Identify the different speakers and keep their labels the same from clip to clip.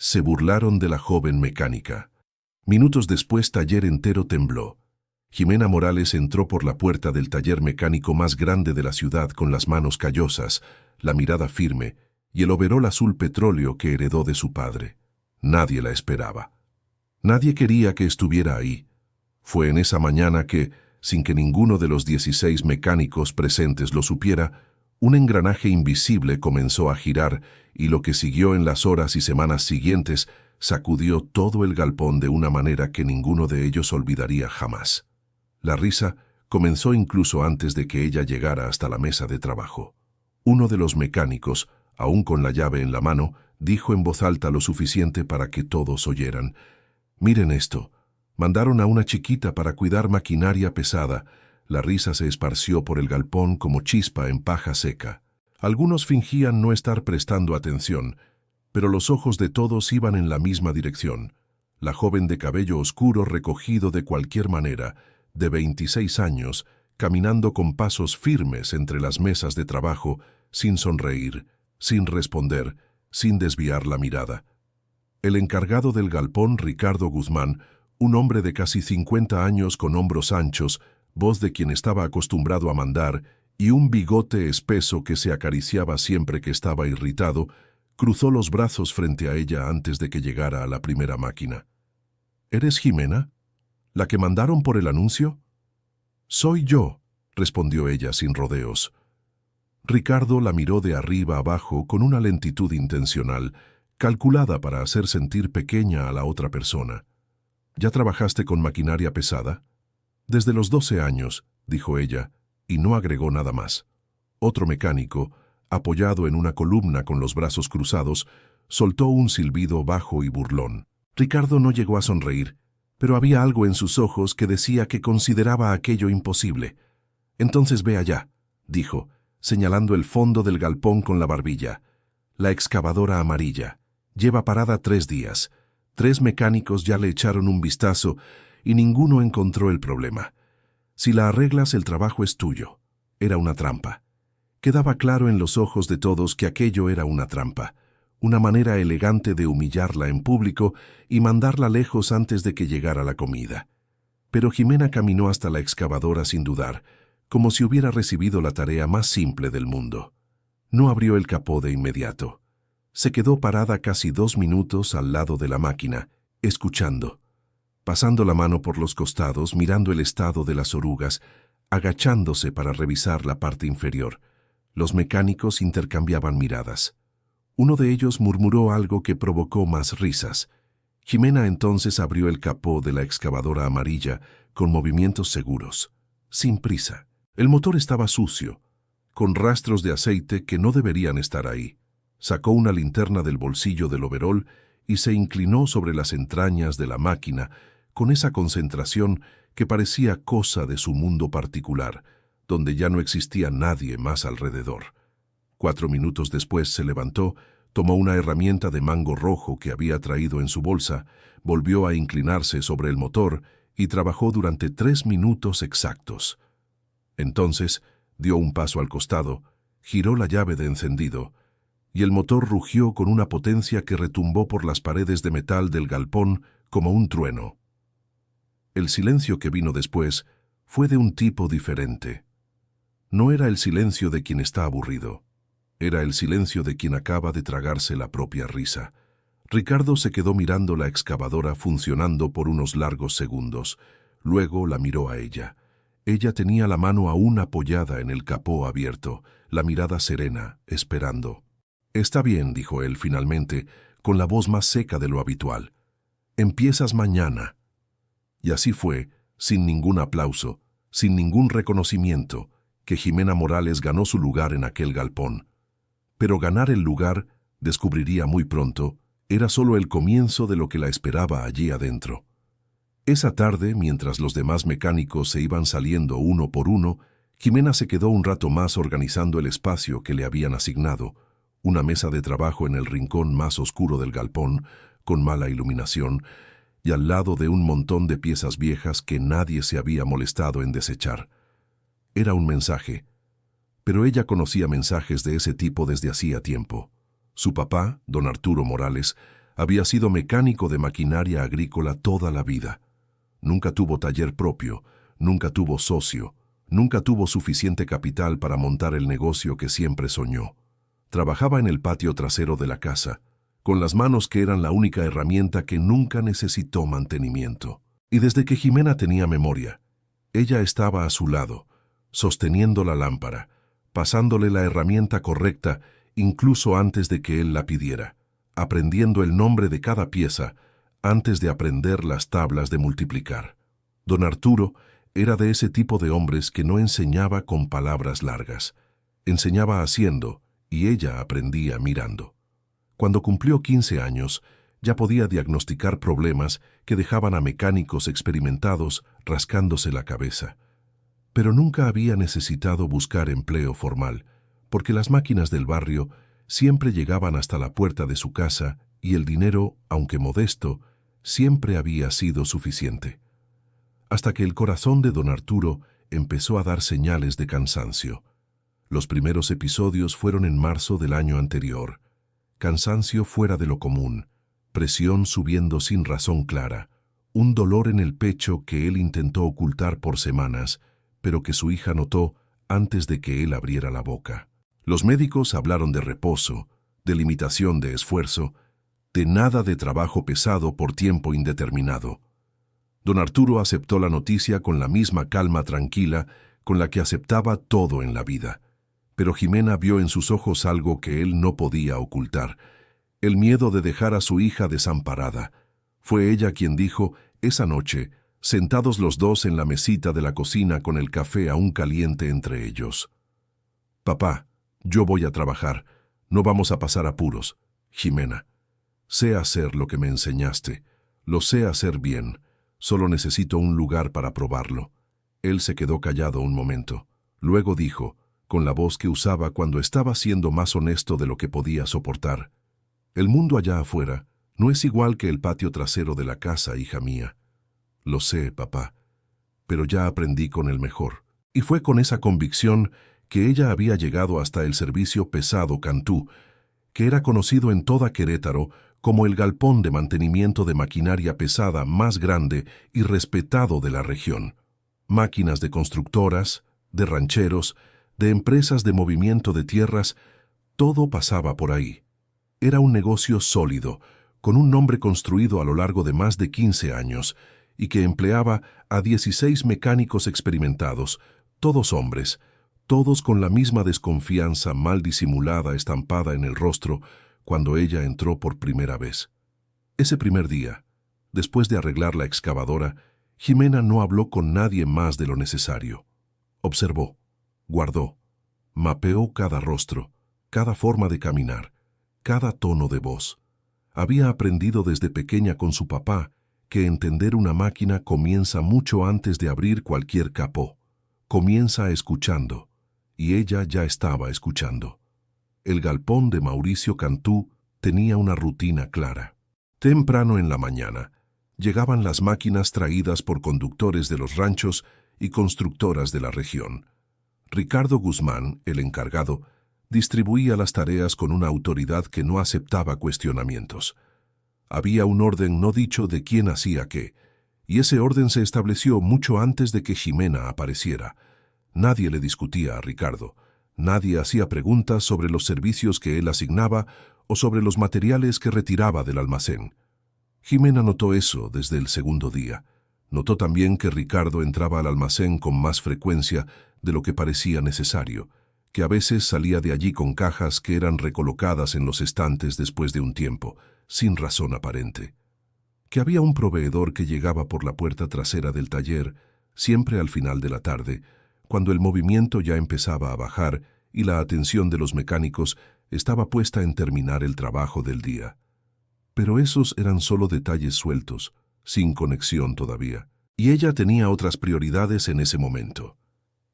Speaker 1: Se burlaron de la joven mecánica. Minutos después, taller entero tembló. Jimena Morales entró por la puerta del taller mecánico más grande de la ciudad con las manos callosas, la mirada firme y el overol azul petróleo que heredó de su padre. Nadie la esperaba. Nadie quería que estuviera ahí. Fue en esa mañana que, sin que ninguno de los 16 mecánicos presentes lo supiera, un engranaje invisible comenzó a girar y lo que siguió en las horas y semanas siguientes sacudió todo el galpón de una manera que ninguno de ellos olvidaría jamás. La risa comenzó incluso antes de que ella llegara hasta la mesa de trabajo. Uno de los mecánicos, aún con la llave en la mano, dijo en voz alta lo suficiente para que todos oyeran: «Miren esto. Mandaron a una chiquita para cuidar maquinaria pesada». La risa se esparció por el galpón como chispa en paja seca. Algunos fingían no estar prestando atención, pero los ojos de todos iban en la misma dirección. La joven de cabello oscuro recogido de cualquier manera, de 26 años, caminando con pasos firmes entre las mesas de trabajo, sin sonreír, sin responder, sin desviar la mirada. El encargado del galpón, Ricardo Guzmán, un hombre de casi 50 años con hombros anchos, voz de quien estaba acostumbrado a mandar y un bigote espeso que se acariciaba siempre que estaba irritado, cruzó los brazos frente a ella antes de que llegara a la primera máquina. «¿Eres Jimena? ¿La que mandaron por el anuncio?» «Soy yo», respondió ella sin rodeos. Ricardo la miró de arriba abajo con una lentitud intencional, calculada para hacer sentir pequeña a la otra persona. «¿Ya trabajaste con maquinaria pesada?» «Desde los 12 años», dijo ella, y no agregó nada más. Otro mecánico, apoyado en una columna con los brazos cruzados, soltó un silbido bajo y burlón. Ricardo no llegó a sonreír, pero había algo en sus ojos que decía que consideraba aquello imposible. «Entonces ve allá», dijo, señalando el fondo del galpón con la barbilla. «La excavadora amarilla. Lleva parada 3 días. 3 mecánicos ya le echaron un vistazo y ninguno encontró el problema. Si la arreglas, el trabajo es tuyo». Era una trampa. Quedaba claro en los ojos de todos que aquello era una trampa, una manera elegante de humillarla en público y mandarla lejos antes de que llegara la comida. Pero Jimena caminó hasta la excavadora sin dudar, como si hubiera recibido la tarea más simple del mundo. No abrió el capó de inmediato. Se quedó parada casi 2 minutos al lado de la máquina, escuchando, pasando la mano por los costados, mirando el estado de las orugas, agachándose para revisar la parte inferior. Los mecánicos intercambiaban miradas. Uno de ellos murmuró algo que provocó más risas. Jimena entonces abrió el capó de la excavadora amarilla con movimientos seguros, sin prisa. El motor estaba sucio, con rastros de aceite que no deberían estar ahí. Sacó una linterna del bolsillo del overol y se inclinó sobre las entrañas de la máquina con esa concentración que parecía cosa de su mundo particular, donde ya no existía nadie más alrededor. 4 minutos después se levantó, tomó una herramienta de mango rojo que había traído en su bolsa, volvió a inclinarse sobre el motor y trabajó durante 3 minutos exactos. Entonces dio un paso al costado, giró la llave de encendido, y el motor rugió con una potencia que retumbó por las paredes de metal del galpón como un trueno. El silencio que vino después fue de un tipo diferente. No era el silencio de quien está aburrido. Era el silencio de quien acaba de tragarse la propia risa. Ricardo se quedó mirando la excavadora funcionando por unos largos segundos. Luego la miró a ella. Ella tenía la mano aún apoyada en el capó abierto, la mirada serena, esperando. «Está bien», dijo él finalmente, con la voz más seca de lo habitual. «Empiezas mañana». Y así fue, sin ningún aplauso, sin ningún reconocimiento, que Jimena Morales ganó su lugar en aquel galpón. Pero ganar el lugar, descubriría muy pronto, era solo el comienzo de lo que la esperaba allí adentro. Esa tarde, mientras los demás mecánicos se iban saliendo uno por uno, Jimena se quedó un rato más organizando el espacio que le habían asignado, una mesa de trabajo en el rincón más oscuro del galpón, con mala iluminación, y al lado de un montón de piezas viejas que nadie se había molestado en desechar. Era un mensaje, pero ella conocía mensajes de ese tipo desde hacía tiempo. Su papá, don Arturo Morales, Había sido mecánico de maquinaria agrícola toda la vida. Nunca tuvo taller propio, nunca tuvo socio, nunca tuvo suficiente capital para montar el negocio que siempre soñó. Trabajaba en el patio trasero de la casa, con las manos que eran la única herramienta que nunca necesitó mantenimiento. Y desde que Jimena tenía memoria, ella estaba a su lado, sosteniendo la lámpara, pasándole la herramienta correcta incluso antes de que él la pidiera, aprendiendo el nombre de cada pieza antes de aprender las tablas de multiplicar. Don Arturo era de ese tipo de hombres que no enseñaba con palabras largas, enseñaba haciendo y ella aprendía mirando. Cuando cumplió 15 años, ya podía diagnosticar problemas que dejaban a mecánicos experimentados rascándose la cabeza. Pero nunca había necesitado buscar empleo formal, porque las máquinas del barrio siempre llegaban hasta la puerta de su casa y el dinero, aunque modesto, siempre había sido suficiente. Hasta que el corazón de don Arturo empezó a dar señales de cansancio. Los primeros episodios fueron en marzo del año anterior. Cansancio fuera de lo común, presión subiendo sin razón clara, un dolor en el pecho que él intentó ocultar por semanas, pero que su hija notó antes de que él abriera la boca. Los médicos hablaron de reposo, de limitación de esfuerzo, de nada de trabajo pesado por tiempo indeterminado. Don Arturo aceptó la noticia con la misma calma tranquila con la que aceptaba todo en la vida. Pero Jimena vio en sus ojos algo que él no podía ocultar, el miedo de dejar a su hija desamparada. Fue ella quien dijo, esa noche, sentados los dos en la mesita de la cocina con el café aún caliente entre ellos. «Papá, yo voy a trabajar, no vamos a pasar apuros, Jimena. Sé hacer lo que me enseñaste, lo sé hacer bien, solo necesito un lugar para probarlo». Él se quedó callado un momento. Luego dijo, con la voz que usaba cuando estaba siendo más honesto de lo que podía soportar, «El mundo allá afuera no es igual que el patio trasero de la casa, hija mía». «Lo sé, papá, pero ya aprendí con el mejor». Y fue con esa convicción que ella había llegado hasta el servicio pesado Cantú, que era conocido en toda Querétaro como el galpón de mantenimiento de maquinaria pesada más grande y respetado de la región. Máquinas de constructoras, de rancheros, de empresas de movimiento de tierras, todo pasaba por ahí. Era un negocio sólido, con un nombre construido a lo largo de más de 15 años, y que empleaba a 16 mecánicos experimentados, todos hombres, todos con la misma desconfianza mal disimulada estampada en el rostro cuando ella entró por primera vez. Ese primer día, después de arreglar la excavadora, Jimena no habló con nadie más de lo necesario. Observó, guardó, mapeó cada rostro, cada forma de caminar, cada tono de voz. Había aprendido desde pequeña con su papá que entender una máquina comienza mucho antes de abrir cualquier capó. Comienza escuchando, y ella ya estaba escuchando. El galpón de Mauricio Cantú tenía una rutina clara. Temprano en la mañana, llegaban las máquinas traídas por conductores de los ranchos y constructoras de la región. Ricardo Guzmán, el encargado, distribuía las tareas con una autoridad que no aceptaba cuestionamientos. Había un orden no dicho de quién hacía qué, y ese orden se estableció mucho antes de que Jimena apareciera. Nadie le discutía a Ricardo, nadie hacía preguntas sobre los servicios que él asignaba o sobre los materiales que retiraba del almacén. Jimena notó eso desde el segundo día. Notó también que Ricardo entraba al almacén con más frecuencia de lo que parecía necesario, que a veces salía de allí con cajas que eran recolocadas en los estantes después de un tiempo, sin razón aparente. Que había un proveedor que llegaba por la puerta trasera del taller, siempre al final de la tarde, cuando el movimiento ya empezaba a bajar y la atención de los mecánicos estaba puesta en terminar el trabajo del día. Pero esos eran solo detalles sueltos, sin conexión todavía, y ella tenía otras prioridades en ese momento.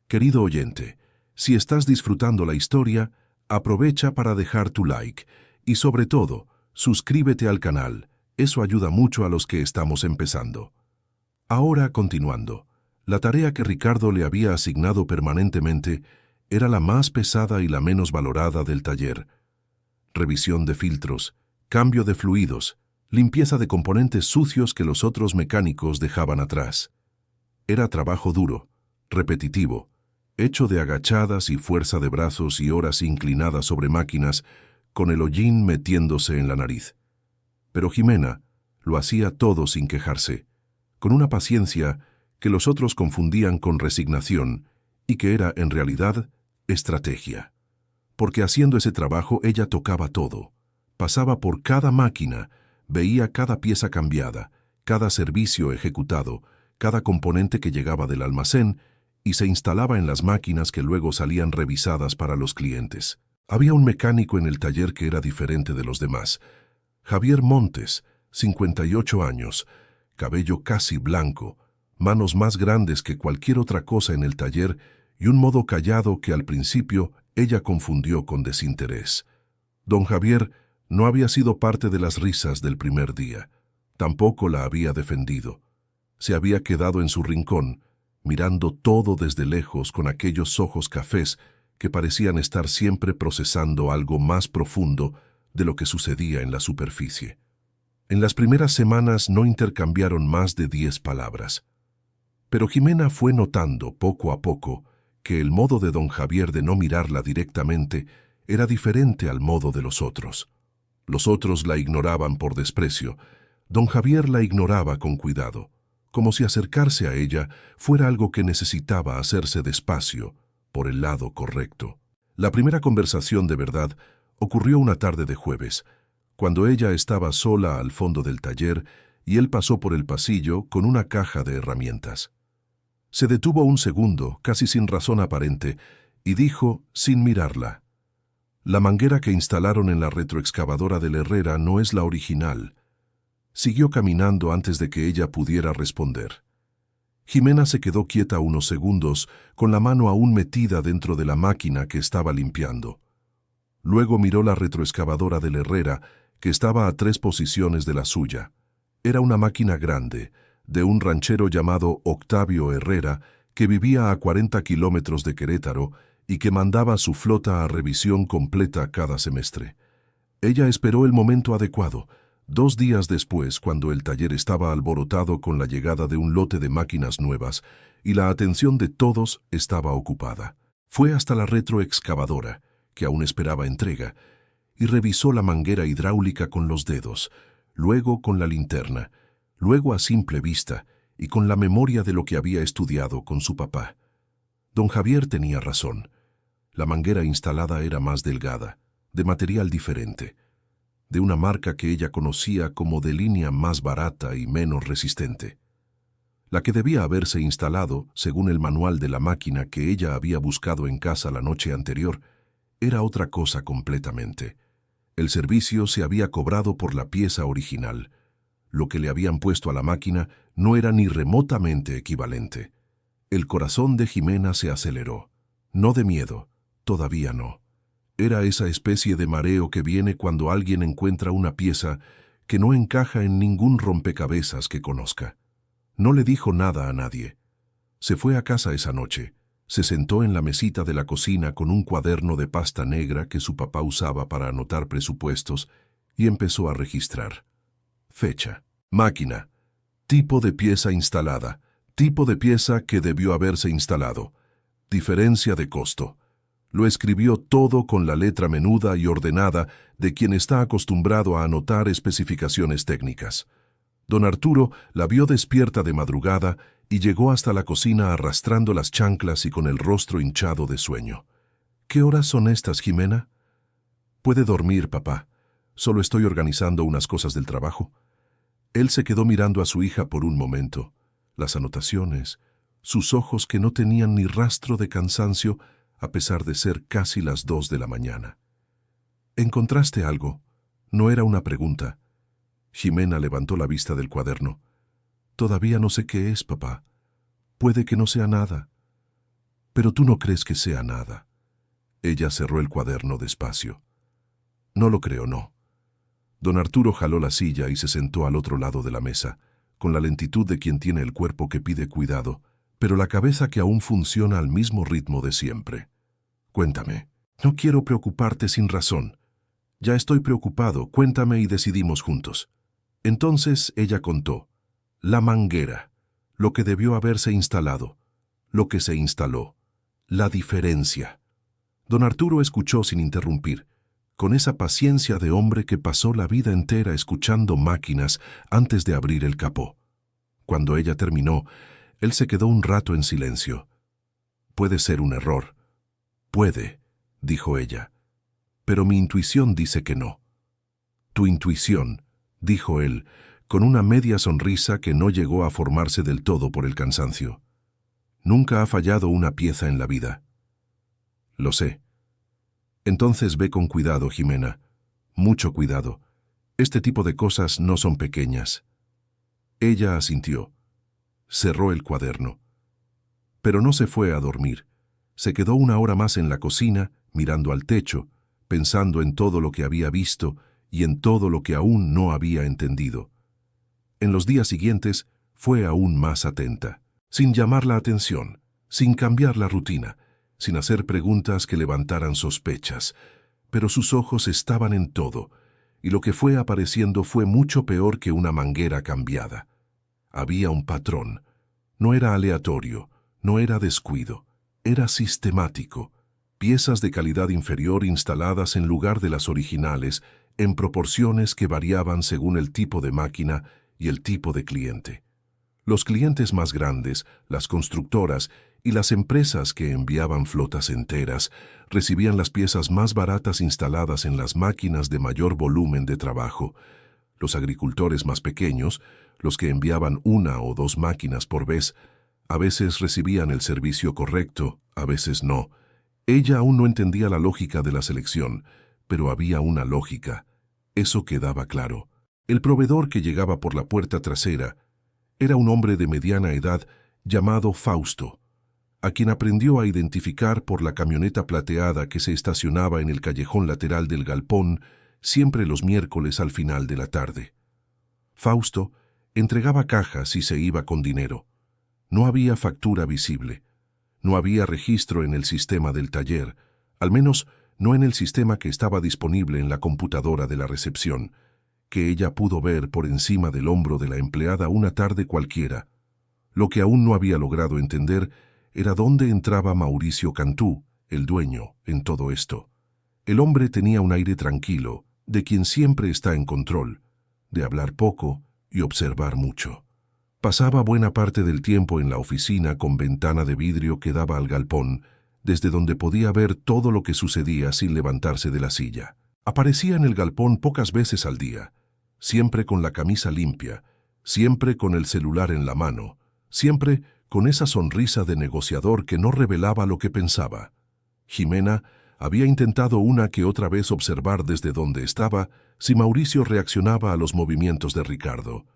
Speaker 1: Querido oyente, si estás disfrutando la historia, aprovecha para dejar tu like y sobre todo, suscríbete al canal, eso ayuda mucho a los que estamos empezando. Ahora, continuando, la tarea que Ricardo le había asignado permanentemente era la más pesada y la menos valorada del taller. Revisión de filtros, cambio de fluidos, limpieza de componentes sucios que los otros mecánicos dejaban atrás. Era trabajo duro, repetitivo, hecho de agachadas y fuerza de brazos y horas inclinadas sobre máquinas, con el hollín metiéndose en la nariz. Pero Ximena lo hacía todo sin quejarse, con una paciencia que los otros confundían con resignación y que era, en realidad, estrategia. Porque haciendo ese trabajo ella tocaba todo, pasaba por cada máquina, veía cada pieza cambiada, cada servicio ejecutado, cada componente que llegaba del almacén y se instalaba en las máquinas que luego salían revisadas para los clientes. Había un mecánico en el taller que era diferente de los demás. Javier Montes, 58 años, cabello casi blanco, manos más grandes que cualquier otra cosa en el taller y un modo callado que al principio ella confundió con desinterés. Don Javier no había sido parte de las risas del primer día. Tampoco la había defendido. Se había quedado en su rincón, mirando todo desde lejos con aquellos ojos cafés que parecían estar siempre procesando algo más profundo de lo que sucedía en la superficie. En las primeras semanas no intercambiaron más de 10 palabras. Pero Ximena fue notando poco a poco que el modo de don Javier de no mirarla directamente era diferente al modo de los otros. Los otros la ignoraban por desprecio. Don Javier la ignoraba con cuidado, como si acercarse a ella fuera algo que necesitaba hacerse despacio, por el lado correcto. La primera conversación de verdad ocurrió una tarde de jueves, cuando ella estaba sola al fondo del taller y él pasó por el pasillo con una caja de herramientas. Se detuvo un segundo, casi sin razón aparente, y dijo, sin mirarla: «La manguera que instalaron en la retroexcavadora del Herrera no es la original». Siguió caminando antes de que ella pudiera responder. Ximena se quedó quieta unos segundos, con la mano aún metida dentro de la máquina que estaba limpiando. Luego miró la retroexcavadora del Herrera, que estaba a 3 posiciones de la suya. Era una máquina grande, de un ranchero llamado Octavio Herrera, que vivía a 40 kilómetros de Querétaro y que mandaba su flota a revisión completa cada semestre. Ella esperó el momento adecuado. 2 días después, cuando el taller estaba alborotado con la llegada de un lote de máquinas nuevas y la atención de todos estaba ocupada, fue hasta la retroexcavadora, que aún esperaba entrega, y revisó la manguera hidráulica con los dedos, luego con la linterna, luego a simple vista y con la memoria de lo que había estudiado con su papá. Don Javier tenía razón. La manguera instalada era más delgada, de material diferente, de una marca que ella conocía como de línea más barata y menos resistente. La que debía haberse instalado, según el manual de la máquina que ella había buscado en casa la noche anterior, era otra cosa completamente. El servicio se había cobrado por la pieza original. Lo que le habían puesto a la máquina no era ni remotamente equivalente. El corazón de Ximena se aceleró. No de miedo, todavía no. Era esa especie de mareo que viene cuando alguien encuentra una pieza que no encaja en ningún rompecabezas que conozca. No le dijo nada a nadie. Se fue a casa esa noche. Se sentó en la mesita de la cocina con un cuaderno de pasta negra que su papá usaba para anotar presupuestos y empezó a registrar. Fecha, máquina, tipo de pieza instalada, tipo de pieza que debió haberse instalado, diferencia de costo. Lo escribió todo con la letra menuda y ordenada de quien está acostumbrado a anotar especificaciones técnicas. Don Arturo la vio despierta de madrugada y llegó hasta la cocina arrastrando las chanclas y con el rostro hinchado de sueño. «¿Qué horas son estas, Ximena?» «Puede dormir, papá. Solo estoy organizando unas cosas del trabajo». Él se quedó mirando a su hija por un momento. Las anotaciones, sus ojos que no tenían ni rastro de cansancio, a pesar de ser casi las 2 de la mañana. «¿Encontraste algo?» No era una pregunta. Ximena levantó la vista del cuaderno. «Todavía no sé qué es, papá. Puede que no sea nada. Pero tú no crees que sea nada». Ella cerró el cuaderno despacio. «No lo creo, no». Don Arturo jaló la silla y se sentó al otro lado de la mesa, con la lentitud de quien tiene el cuerpo que pide cuidado, pero la cabeza que aún funciona al mismo ritmo de siempre. «Cuéntame. No quiero preocuparte sin razón. Ya estoy preocupado. Cuéntame y decidimos juntos». Entonces ella contó: la manguera, lo que debió haberse instalado, lo que se instaló, la diferencia. Don Arturo escuchó sin interrumpir, con esa paciencia de hombre que pasó la vida entera escuchando máquinas antes de abrir el capó. Cuando ella terminó, él se quedó un rato en silencio. Puede ser un error. Puede, dijo ella. Pero mi intuición dice que no. Tu intuición, dijo él, con una media sonrisa que no llegó a formarse del todo por el cansancio. Nunca ha fallado una pieza en la vida. Lo sé. Entonces ve con cuidado, Jimena. Mucho cuidado. Este tipo de cosas no son pequeñas. Ella asintió. Cerró el cuaderno. Pero no se fue a dormir. Se quedó una hora más en la cocina, mirando al techo, pensando en todo lo que había visto y en todo lo que aún no había entendido. En los días siguientes fue aún más atenta, sin llamar la atención, sin cambiar la rutina, sin hacer preguntas que levantaran sospechas, pero sus ojos estaban en todo, y lo que fue apareciendo fue mucho peor que una manguera cambiada. Había un patrón. No era aleatorio, no era descuido, era sistemático. Piezas de calidad inferior instaladas en lugar de las originales, en proporciones que variaban según el tipo de máquina y el tipo de cliente. Los clientes más grandes, las constructoras y las empresas que enviaban flotas enteras, recibían las piezas más baratas instaladas en las máquinas de mayor volumen de trabajo. Los agricultores más pequeños, los que enviaban una o dos máquinas por vez, a veces recibían el servicio correcto, a veces no. Ella aún no entendía la lógica de la selección, pero había una lógica. Eso quedaba claro. El proveedor que llegaba por la puerta trasera era un hombre de mediana edad llamado Fausto, a quien aprendió a identificar por la camioneta plateada que se estacionaba en el callejón lateral del galpón siempre los miércoles al final de la tarde. Fausto entregaba cajas y se iba con dinero. No había factura visible. No había registro en el sistema del taller, al menos no en el sistema que estaba disponible en la computadora de la recepción, que ella pudo ver por encima del hombro de la empleada una tarde cualquiera. Lo que aún no había logrado entender era dónde entraba Mauricio Cantú, el dueño, en todo esto. El hombre tenía un aire tranquilo, de quien siempre está en control, de hablar poco y observar mucho. Pasaba buena parte del tiempo en la oficina con ventana de vidrio que daba al galpón, desde donde podía ver todo lo que sucedía sin levantarse de la silla. Aparecía en el galpón pocas veces al día, siempre con la camisa limpia, siempre con el celular en la mano, siempre con esa sonrisa de negociador que no revelaba lo que pensaba. Jimena había intentado una que otra vez observar desde donde estaba si Mauricio reaccionaba a los movimientos de Ricardo,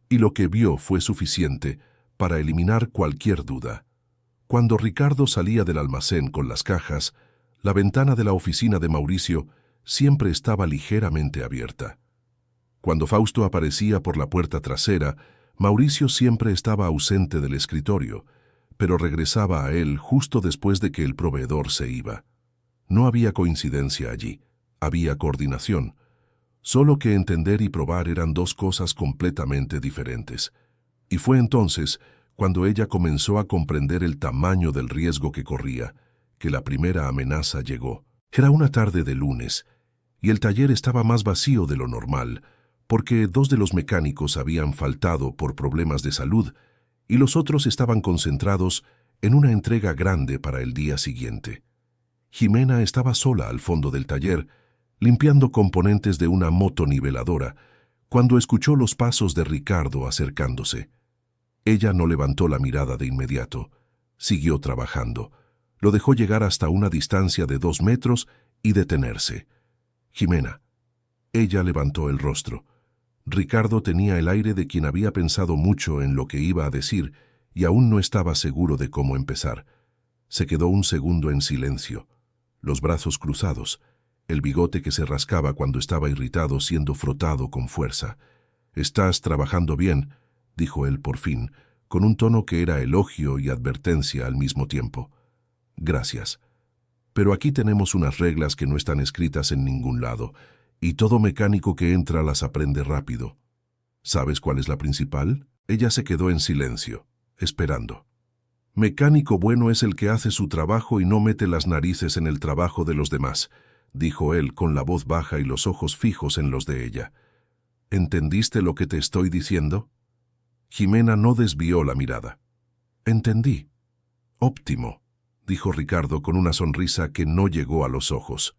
Speaker 1: y lo que vio fue suficiente para eliminar cualquier duda. Cuando Ricardo salía del almacén con las cajas, la ventana de la oficina de Mauricio siempre estaba ligeramente abierta. Cuando Fausto aparecía por la puerta trasera, Mauricio siempre estaba ausente del escritorio, pero regresaba a él justo después de que el proveedor se iba. No había coincidencia allí, había coordinación, solo que entender y probar eran dos cosas completamente diferentes. Y fue entonces cuando ella comenzó a comprender el tamaño del riesgo que corría, que la primera amenaza llegó. Era una tarde de lunes, y el taller estaba más vacío de lo normal, porque dos de los mecánicos habían faltado por problemas de salud y los otros estaban concentrados en una entrega grande para el día siguiente. Jimena estaba sola al fondo del taller, limpiando componentes de una motoniveladora, cuando escuchó los pasos de Ricardo acercándose. Ella no levantó la mirada de inmediato. Siguió trabajando. Lo dejó llegar hasta una distancia de 2 metros y detenerse. Jimena. Ella levantó el rostro. Ricardo tenía el aire de quien había pensado mucho en lo que iba a decir y aún no estaba seguro de cómo empezar. Se quedó un segundo en silencio, los brazos cruzados, el bigote que se rascaba cuando estaba irritado siendo frotado con fuerza. «Estás trabajando bien», dijo él por fin, con un tono que era elogio y advertencia al mismo tiempo. «Gracias. Pero aquí tenemos unas reglas que no están escritas en ningún lado, y todo mecánico que entra las aprende rápido». ¿Sabes cuál es la principal? Ella se quedó en silencio, esperando. Mecánico bueno es el que hace su trabajo y no mete las narices en el trabajo de los demás, dijo él con la voz baja y los ojos fijos en los de ella. ¿Entendiste lo que te estoy diciendo? Jimena no desvió la mirada. Entendí. Óptimo, dijo Ricardo con una sonrisa que no llegó a los ojos.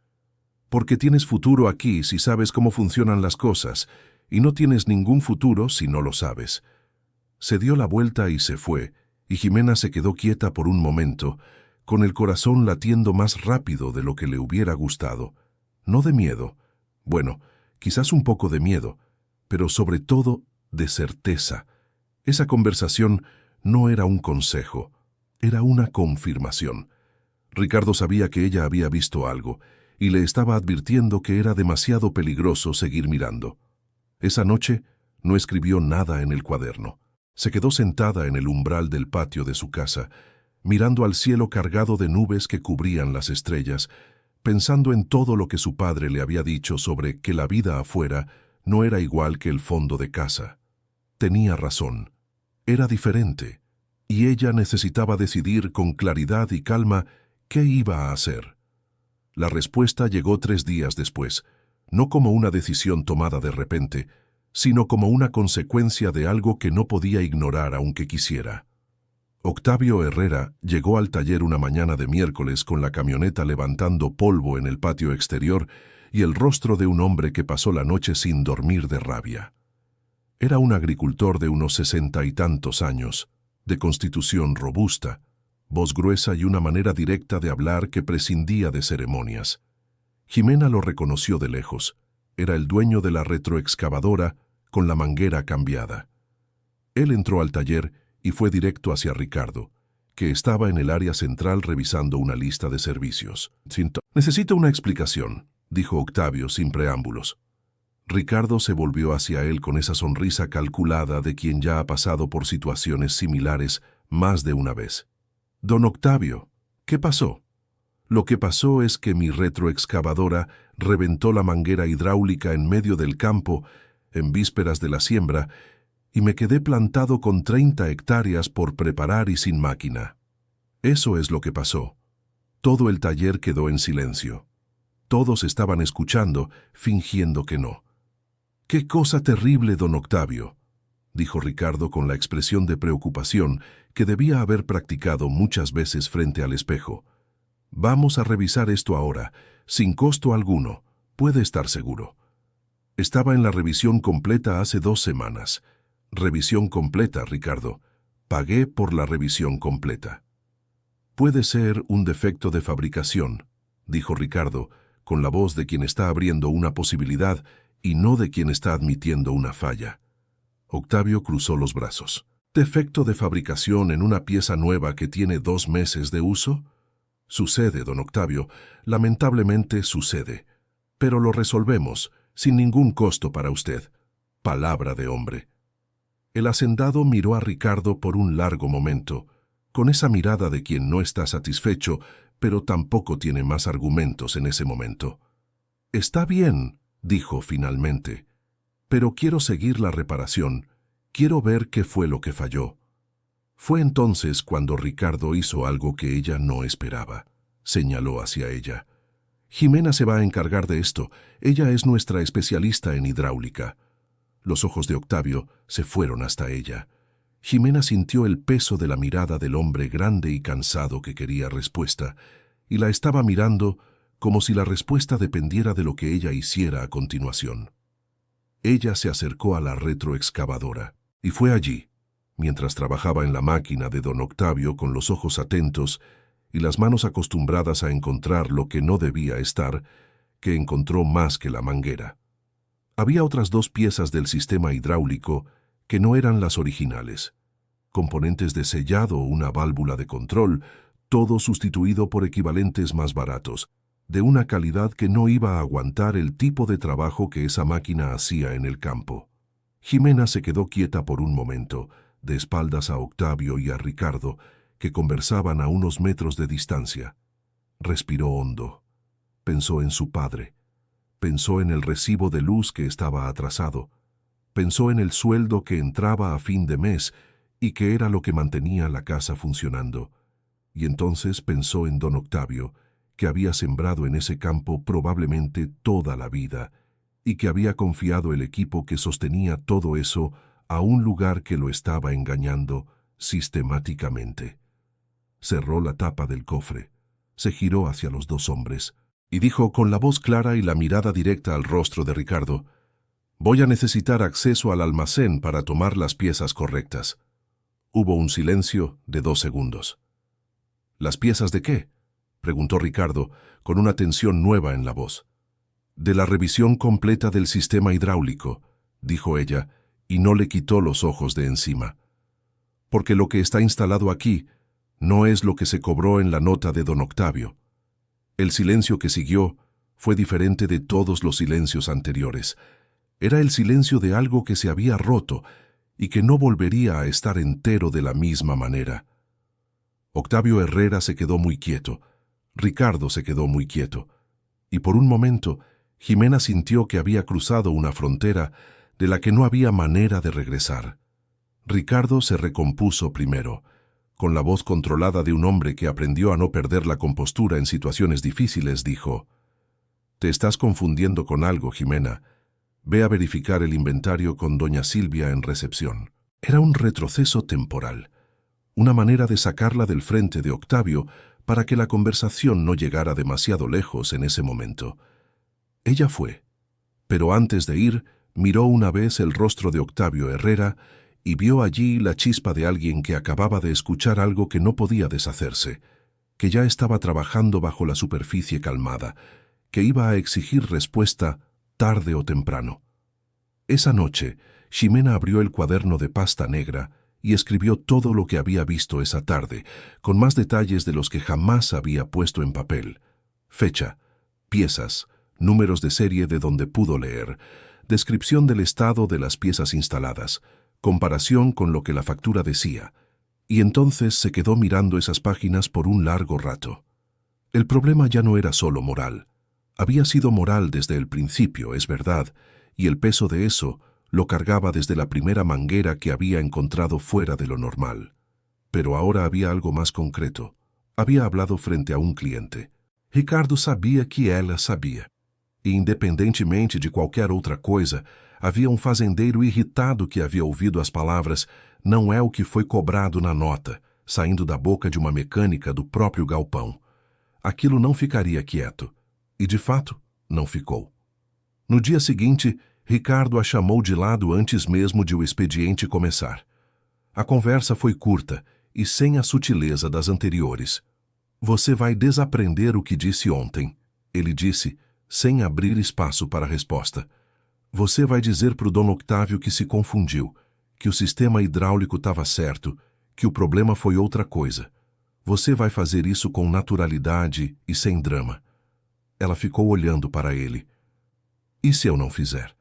Speaker 1: Porque tienes futuro aquí si sabes cómo funcionan las cosas, y no tienes ningún futuro si no lo sabes. Se dio la vuelta y se fue, y Jimena se quedó quieta por un momento, con el corazón latiendo más rápido de lo que le hubiera gustado. No de miedo, bueno, quizás un poco de miedo, pero sobre todo de certeza. Esa conversación no era un consejo, era una confirmación. Ricardo sabía que ella había visto algo, y le estaba advirtiendo que era demasiado peligroso seguir mirando. Esa noche no escribió nada en el cuaderno. Se quedó sentada en el umbral del patio de su casa, mirando al cielo cargado de nubes que cubrían las estrellas, pensando en todo lo que su padre le había dicho sobre que la vida afuera no era igual que el fondo de casa. Tenía razón. Era diferente, y ella necesitaba decidir con claridad y calma qué iba a hacer. La respuesta llegó 3 días después, no como una decisión tomada de repente, sino como una consecuencia de algo que no podía ignorar aunque quisiera. Octavio Herrera llegó al taller una mañana de miércoles con la camioneta levantando polvo en el patio exterior y el rostro de un hombre que pasó la noche sin dormir de rabia. Era un agricultor de unos 60 y tantos años, de constitución robusta, voz gruesa y una manera directa de hablar que prescindía de ceremonias. Jimena lo reconoció de lejos. Era el dueño de la retroexcavadora con la manguera cambiada. Él entró al taller y fue directo hacia Ricardo, que estaba en el área central revisando una lista de servicios. «Necesito una explicación», dijo Octavio sin preámbulos. Ricardo se volvió hacia él con esa sonrisa calculada de quien ya ha pasado por situaciones similares más de una vez. «Don Octavio, ¿qué pasó?» «Lo que pasó es que mi retroexcavadora reventó la manguera hidráulica en medio del campo en vísperas de la siembra y me quedé plantado con 30 hectáreas por preparar y sin máquina. Eso es lo que pasó». Todo el taller quedó en silencio. Todos estaban escuchando, fingiendo que no. «¡Qué cosa terrible, don Octavio!», dijo Ricardo con la expresión de preocupación que debía haber practicado muchas veces frente al espejo. «Vamos a revisar esto ahora, sin costo alguno, puede estar seguro». Estaba en la revisión completa hace 2 semanas. Revisión completa, Ricardo. Pagué por la revisión completa. «Puede ser un defecto de fabricación», dijo Ricardo, con la voz de quien está abriendo una posibilidad y no de quien está admitiendo una falla. Octavio cruzó los brazos. «¿Defecto de fabricación en una pieza nueva que tiene 2 meses de uso?» «Sucede, don Octavio, lamentablemente sucede. Pero lo resolvemos, sin ningún costo para usted. Palabra de hombre». El hacendado miró a Ricardo por un largo momento, con esa mirada de quien no está satisfecho, pero tampoco tiene más argumentos en ese momento. «Está bien», dijo finalmente, «pero quiero seguir la reparación, quiero ver qué fue lo que falló». Fue entonces cuando Ricardo hizo algo que ella no esperaba. Señaló hacia ella. «Jimena se va a encargar de esto. Ella es nuestra especialista en hidráulica». Los ojos de Octavio se fueron hasta ella. Jimena sintió el peso de la mirada del hombre grande y cansado que quería respuesta, y la estaba mirando como si la respuesta dependiera de lo que ella hiciera a continuación. Ella se acercó a la retroexcavadora, y fue allí, mientras trabajaba en la máquina de don Octavio con los ojos atentos y las manos acostumbradas a encontrar lo que no debía estar, que encontró más que la manguera. Había otras 2 piezas del sistema hidráulico que no eran las originales. Componentes de sellado o una válvula de control, todo sustituido por equivalentes más baratos, de una calidad que no iba a aguantar el tipo de trabajo que esa máquina hacía en el campo. Jimena se quedó quieta por un momento, de espaldas a Octavio y a Ricardo, que conversaban a unos metros de distancia. Respiró hondo. Pensó en su padre. Pensó en el recibo de luz que estaba atrasado. Pensó en el sueldo que entraba a fin de mes y que era lo que mantenía la casa funcionando. Y entonces pensó en don Octavio, que había sembrado en ese campo probablemente toda la vida y que había confiado el equipo que sostenía todo eso a un lugar que lo estaba engañando sistemáticamente. Cerró la tapa del cofre, se giró hacia los dos hombres y dijo con la voz clara y la mirada directa al rostro de Ricardo: «Voy a necesitar acceso al almacén para tomar las piezas correctas». Hubo un silencio de 2 segundos. «¿Las piezas de qué?», preguntó Ricardo, con una tensión nueva en la voz. «De la revisión completa del sistema hidráulico», dijo ella, y no le quitó los ojos de encima. «Porque lo que está instalado aquí no es lo que se cobró en la nota de don Octavio». El silencio que siguió fue diferente de todos los silencios anteriores. Era el silencio de algo que se había roto y que no volvería a estar entero de la misma manera. Octavio Herrera se quedó muy quieto, Ricardo se quedó muy quieto, y por un momento Jimena sintió que había cruzado una frontera de la que no había manera de regresar. Ricardo se recompuso primero, con la voz controlada de un hombre que aprendió a no perder la compostura en situaciones difíciles, dijo: «Te estás confundiendo con algo, Jimena. Ve a verificar el inventario con doña Silvia en recepción». Era un retroceso temporal, una manera de sacarla del frente de Octavio para que la conversación no llegara demasiado lejos en ese momento. Ella fue, pero antes de ir, miró una vez el rostro de Octavio Herrera y vio allí la chispa de alguien que acababa de escuchar algo que no podía deshacerse, que ya estaba trabajando bajo la superficie calmada, que iba a exigir respuesta tarde o temprano. Esa noche, Ximena abrió el cuaderno de pasta negra y escribió todo lo que había visto esa tarde, con más detalles de los que jamás había puesto en papel: fecha, piezas, números de serie de donde pudo leer, descripción del estado de las piezas instaladas, comparación con lo que la factura decía, y entonces se quedó mirando esas páginas por un largo rato. El problema ya no era solo moral. Había sido moral desde el principio, es verdad, y el peso de eso lo cargaba desde la primera manguera que había encontrado fuera de lo normal. Pero ahora había algo más concreto. Había hablado frente a un cliente. Ricardo sabia que ela sabia. E, independentemente de qualquer outra coisa, havia um fazendeiro irritado que havia ouvido as palavras «não é o que foi cobrado na nota», saindo da boca de uma mecânica do próprio galpão. Aquilo não ficaria quieto. E, de fato, não ficou. No dia seguinte, Ricardo a chamou de lado antes mesmo de o expediente começar. A conversa foi curta e sem a sutileza das anteriores. «Você vai desaprender o que disse ontem», ele disse, sem abrir espaço para a resposta. «Você vai dizer para o Dom Octávio que se confundiu, que o sistema hidráulico estava certo, que o problema foi outra coisa. Você vai fazer isso com naturalidade e sem drama». Ela ficou olhando para ele. «E se eu não fizer?»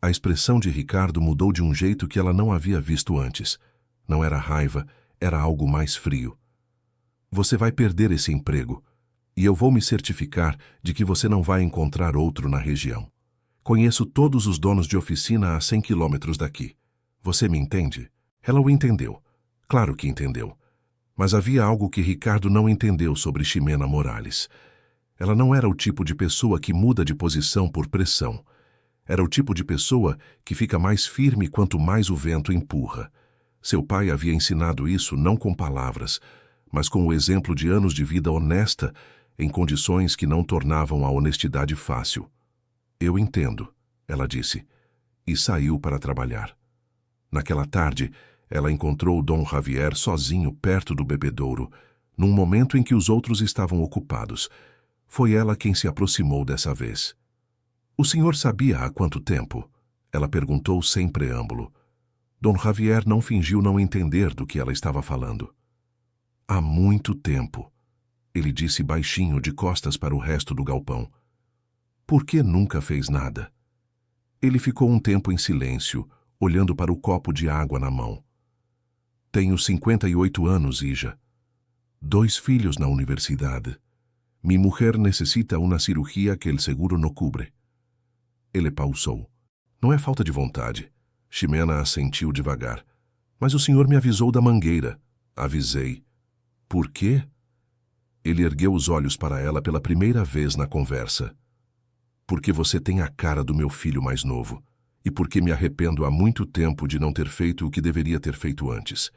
Speaker 1: A expressão de Ricardo mudou de um jeito que ela não havia visto antes. Não era raiva, era algo mais frio. «Você vai perder esse emprego, e eu vou me certificar de que você não vai encontrar outro na região. Conheço todos os donos de oficina a 100 quilômetros daqui. Você me entende?» Ela o entendeu. Claro que entendeu. Mas havia algo que Ricardo não entendeu sobre Ximena Morales. Ela não era o tipo de pessoa que muda de posição por pressão. Era o tipo de pessoa que fica mais firme quanto mais o vento empurra. Seu pai havia ensinado isso não com palavras, mas com o exemplo de anos de vida honesta em condições que não tornavam a honestidade fácil. «Eu entendo», ela disse, e saiu para trabalhar. Naquela tarde, ela encontrou Dom Javier sozinho perto do bebedouro, num momento em que os outros estavam ocupados. Foi ela quem se aproximou dessa vez. «O senhor sabia há quanto tempo?» Ela perguntou sem preâmbulo. Dom Javier não fingiu não entender do que ela estava falando. «Há muito tempo», ele disse baixinho, de costas para o resto do galpão. «Por que nunca fez nada?» Ele ficou um tempo em silêncio, olhando para o copo de água na mão. «Tenho 58 anos, Ija. 2 filhos na universidade. Mi mujer necessita uma cirurgia que el seguro não cubre». Ele pausou. «Não é falta de vontade. Ximena assentiu devagar. Mas o senhor me avisou da mangueira. Avisei. Por quê? Ele ergueu os olhos para ela pela primeira vez na conversa. Porque você tem a cara do meu filho mais novo. E porque me arrependo há muito tempo de não ter feito o que deveria ter feito antes.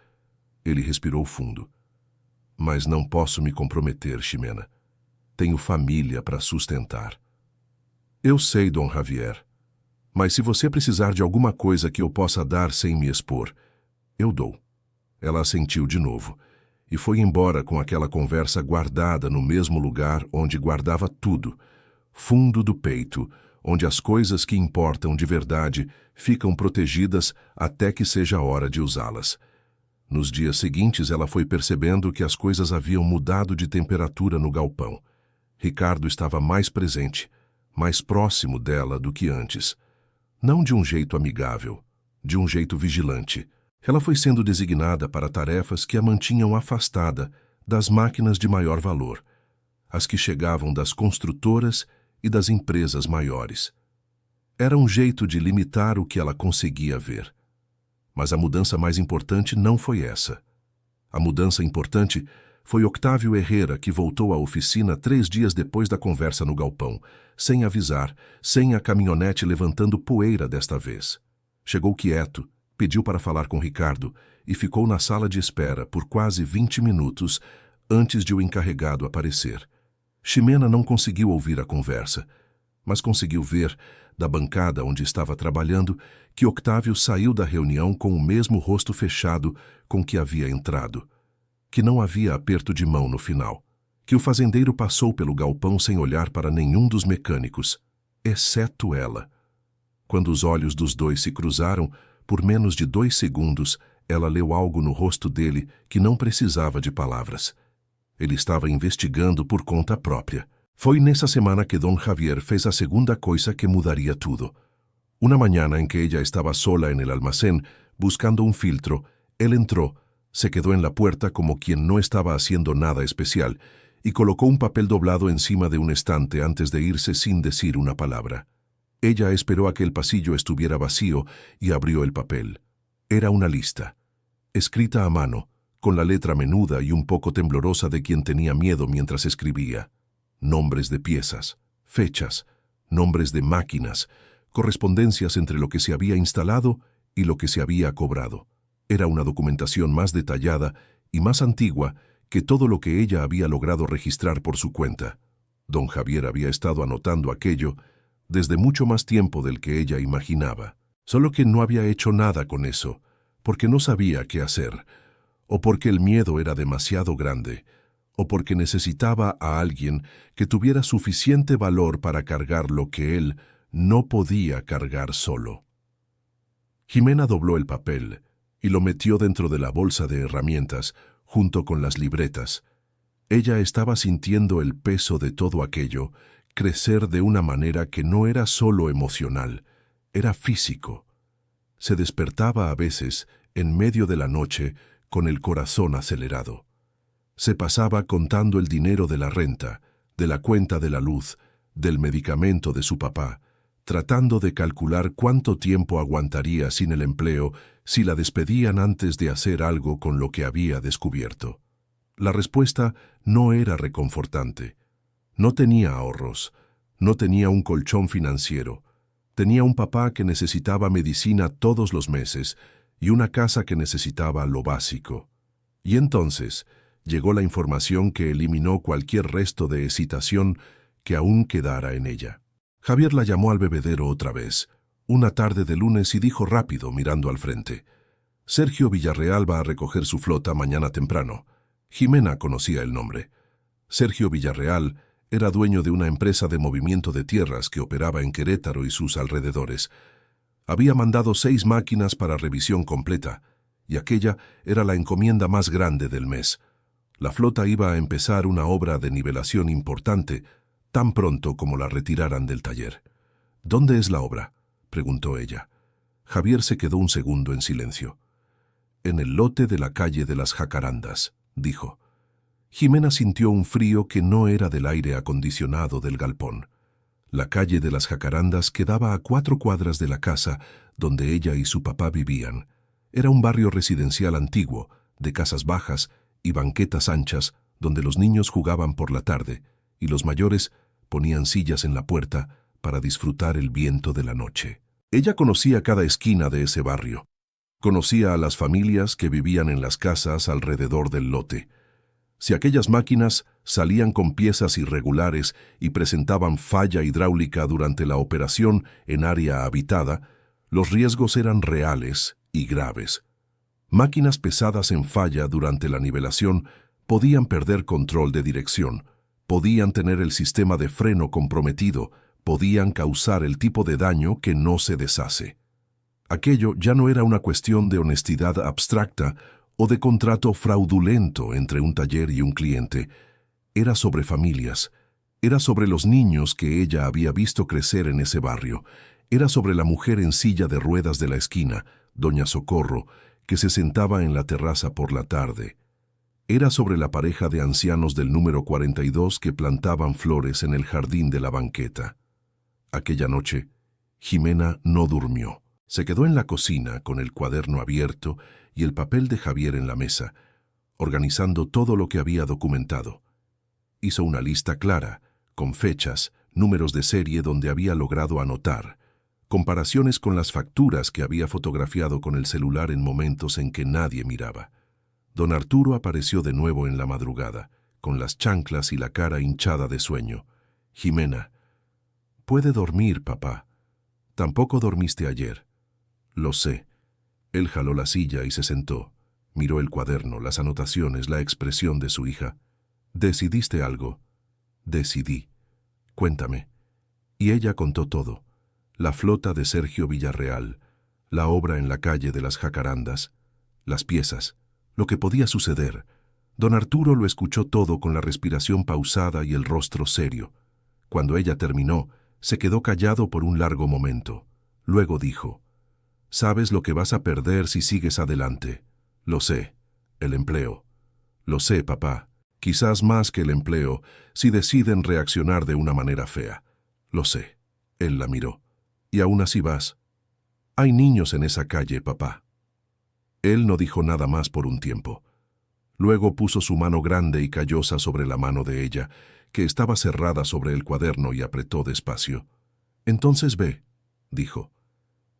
Speaker 1: Ele respirou fundo. Mas não posso me comprometer, Ximena. Tenho família para sustentar. Eu sei, Dom Javier. Mas se você precisar de alguma coisa que eu possa dar sem me expor, eu dou. Ela assentiu de novo e foi embora com aquela conversa guardada no mesmo lugar onde guardava tudo, fundo do peito, onde as coisas que importam de verdade ficam protegidas até que seja a hora de usá-las. Nos dias seguintes, ela foi percebendo que as coisas haviam mudado de temperatura no galpão. Ricardo estava mais presente, mais próximo dela do que antes. Não de um jeito amigável, de um jeito vigilante. Ela foi sendo designada para tarefas que a mantinham afastada das máquinas de maior valor, as que chegavam das construtoras e das empresas maiores. Era um jeito de limitar o que ela conseguia ver. Mas a mudança mais importante não foi essa. A mudança importante foi Octávio Herrera, que voltou à oficina 3 dias depois da conversa no galpão, sem avisar, sem a caminhonete levantando poeira desta vez. Chegou quieto, pediu para falar com Ricardo e ficou na sala de espera por quase 20 minutos antes de o encarregado aparecer. Ximena não conseguiu ouvir a conversa, mas conseguiu ver, da bancada onde estava trabalhando, que Octávio saiu da reunião com o mesmo rosto fechado com que havia entrado, que não havia aperto de mão no final, que o fazendeiro passou pelo galpão sem olhar para nenhum dos mecânicos, exceto ela. Quando os olhos dos dois se cruzaram, por menos de 2 segundos, ela leu algo no rosto dele que não precisava de palavras. Ele estava investigando por conta própria. Foi nessa semana que Dom Javier fez a segunda coisa que mudaria tudo. Una mañana en que ella estaba sola en el almacén, buscando un filtro, él entró, se quedó en la puerta como quien no estaba haciendo nada especial y colocó un papel doblado encima de un estante antes de irse sin decir una palabra. Ella esperó a que el pasillo estuviera vacío y abrió el papel. Era una lista, escrita a mano, con la letra menuda y un poco temblorosa de quien tenía miedo mientras escribía. Nombres de piezas, fechas, nombres de máquinas, correspondencias entre lo que se había instalado y lo que se había cobrado. Era una documentación más detallada y más antigua que todo lo que ella había logrado registrar por su cuenta. Don Javier había estado anotando aquello desde mucho más tiempo del que ella imaginaba, solo que no había hecho nada con eso, porque no sabía qué hacer, o porque el miedo era demasiado grande, o porque necesitaba a alguien que tuviera suficiente valor para cargar lo que él no podía cargar solo. Ximena dobló el papel y lo metió dentro de la bolsa de herramientas, junto con las libretas. Ella estaba sintiendo el peso de todo aquello crecer de una manera que no era solo emocional, era físico. Se despertaba a veces, en medio de la noche, con el corazón acelerado. Se pasaba contando el dinero de la renta, de la cuenta de la luz, del medicamento de su papá, tratando de calcular cuánto tiempo aguantaría sin el empleo si la despedían antes de hacer algo con lo que había descubierto. La respuesta no era reconfortante. No tenía ahorros, no tenía un colchón financiero, tenía un papá que necesitaba medicina todos los meses y una casa que necesitaba lo básico. Y entonces llegó la información que eliminó cualquier resto de excitación que aún quedara en ella. Javier la llamó al bebedero otra vez, una tarde de lunes, y dijo rápido, mirando al frente: Sergio Villarreal va a recoger su flota mañana temprano. Ximena conocía el nombre. Sergio Villarreal era dueño de una empresa de movimiento de tierras que operaba en Querétaro y sus alrededores. Había mandado 6 máquinas para revisión completa, y aquella era la encomienda más grande del mes. La flota iba a empezar una obra de nivelación importante tan pronto como la retiraran del taller. ¿Dónde es la obra?, preguntó ella. Javier se quedó un segundo en silencio. En el lote de la calle de las Jacarandas, dijo. Ximena sintió un frío que no era del aire acondicionado del galpón. La calle de las Jacarandas quedaba a 4 cuadras de la casa donde ella y su papá vivían. Era un barrio residencial antiguo, de casas bajas y banquetas anchas, donde los niños jugaban por la tarde y los mayores ponían sillas en la puerta para disfrutar el viento de la noche. Ella conocía cada esquina de ese barrio. Conocía a las familias que vivían en las casas alrededor del lote. Si aquellas máquinas salían con piezas irregulares y presentaban falla hidráulica durante la operación en área habitada, los riesgos eran reales y graves. Máquinas pesadas en falla durante la nivelación podían perder control de dirección, podían tener el sistema de freno comprometido, podían causar el tipo de daño que no se deshace. Aquello ya no era una cuestión de honestidad abstracta o de contrato fraudulento entre un taller y un cliente. Era sobre familias, era sobre los niños que ella había visto crecer en ese barrio, era sobre la mujer en silla de ruedas de la esquina, doña Socorro, que se sentaba en la terraza por la tarde. Era sobre la pareja de ancianos del número 42 que plantaban flores en el jardín de la banqueta. Aquella noche, Jimena no durmió. Se quedó en la cocina con el cuaderno abierto y el papel de Javier en la mesa, organizando todo lo que había documentado. Hizo una lista clara, con fechas, números de serie donde había logrado anotar, comparaciones con las facturas que había fotografiado con el celular en momentos en que nadie miraba. Don Arturo apareció de nuevo en la madrugada, con las chanclas y la cara hinchada de sueño. Jimena: «Puede dormir, papá. Tampoco dormiste ayer». «Lo sé». Él jaló la silla y se sentó. Miró el cuaderno, las anotaciones, la expresión de su hija. «¿Decidiste algo?» «Decidí». «Cuéntame». Y ella contó todo. La flota de Sergio Villarreal, la obra en la calle de las Jacarandas, las piezas, lo que podía suceder. Don Arturo lo escuchó todo con la respiración pausada y el rostro serio. Cuando ella terminó, se quedó callado por un largo momento. Luego dijo: «Sabes lo que vas a perder si sigues adelante». «Lo sé». «El empleo». «Lo sé, papá. Quizás más que el empleo, si deciden reaccionar de una manera fea». «Lo sé». Él la miró. «Y aún así vas». «Hay niños en esa calle, papá». Él no dijo nada más por un tiempo. Luego puso su mano grande y callosa sobre la mano de ella, que estaba cerrada sobre el cuaderno, y apretó despacio. «Entonces ve», dijo.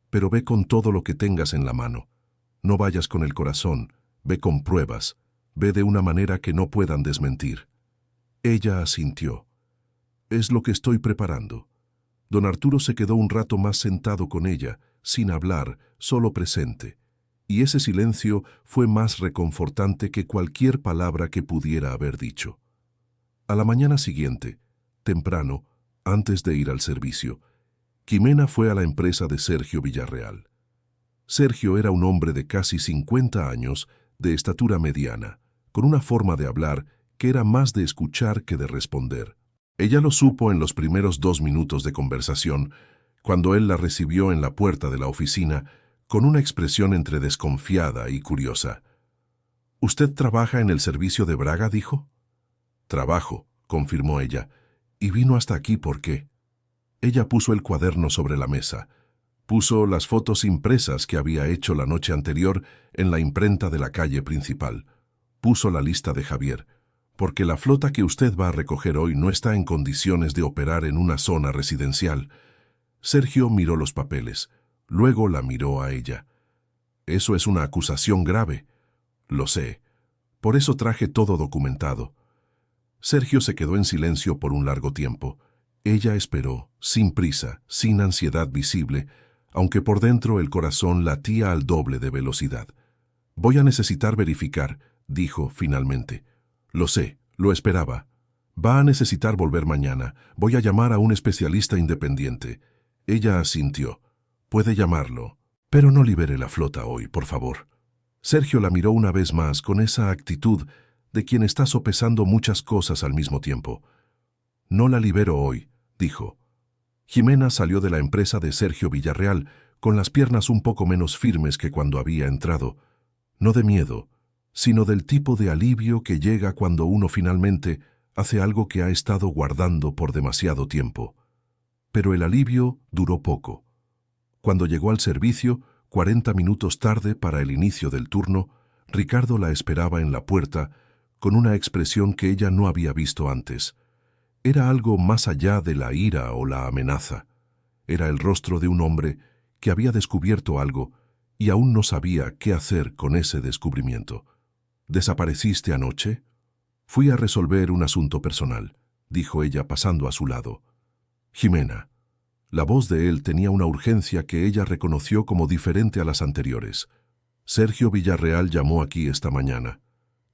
Speaker 1: «Pero ve con todo lo que tengas en la mano. No vayas con el corazón, ve con pruebas, ve de una manera que no puedan desmentir». Ella asintió. «Es lo que estoy preparando». Don Arturo se quedó un rato más sentado con ella, sin hablar, solo presente. Y ese silencio fue más reconfortante que cualquier palabra que pudiera haber dicho. A la mañana siguiente, temprano, antes de ir al servicio, Jimena fue a la empresa de Sergio Villarreal. Sergio era un hombre de casi 50 años, de estatura mediana, con una forma de hablar que era más de escuchar que de responder. Ella lo supo en los primeros 2 minutos de conversación, cuando él la recibió en la puerta de la oficina con una expresión entre desconfiada y curiosa. «¿Usted trabaja en el servicio de Braga?», dijo. «Trabajo», confirmó ella. «¿Y vino hasta aquí por qué?» Ella puso el cuaderno sobre la mesa. Puso las fotos impresas que había hecho la noche anterior en la imprenta de la calle principal. Puso la lista de Javier. «Porque la flota que usted va a recoger hoy no está en condiciones de operar en una zona residencial». Sergio miró los papeles. Luego la miró a ella. «Eso es una acusación grave». «Lo sé. Por eso traje todo documentado». Sergio se quedó en silencio por un largo tiempo. Ella esperó, sin prisa, sin ansiedad visible, aunque por dentro el corazón latía al doble de velocidad. «Voy a necesitar verificar», dijo finalmente. «Lo sé, lo esperaba. Va a necesitar volver mañana. Voy a llamar a un especialista independiente». Ella asintió. «Puede llamarlo, pero no libere la flota hoy, por favor». Sergio la miró una vez más con esa actitud de quien está sopesando muchas cosas al mismo tiempo. «No la libero hoy», dijo. Jimena salió de la empresa de Sergio Villarreal con las piernas un poco menos firmes que cuando había entrado. No de miedo, sino del tipo de alivio que llega cuando uno finalmente hace algo que ha estado guardando por demasiado tiempo. Pero el alivio duró poco. Cuando llegó al servicio, 40 minutos tarde para el inicio del turno, Ricardo la esperaba en la puerta con una expresión que ella no había visto antes. Era algo más allá de la ira o la amenaza. Era el rostro de un hombre que había descubierto algo y aún no sabía qué hacer con ese descubrimiento. ¿Desapareciste anoche? Fui a resolver un asunto personal, dijo ella pasando a su lado. Jimena. La voz de él tenía una urgencia que ella reconoció como diferente a las anteriores. Sergio Villarreal llamó aquí esta mañana.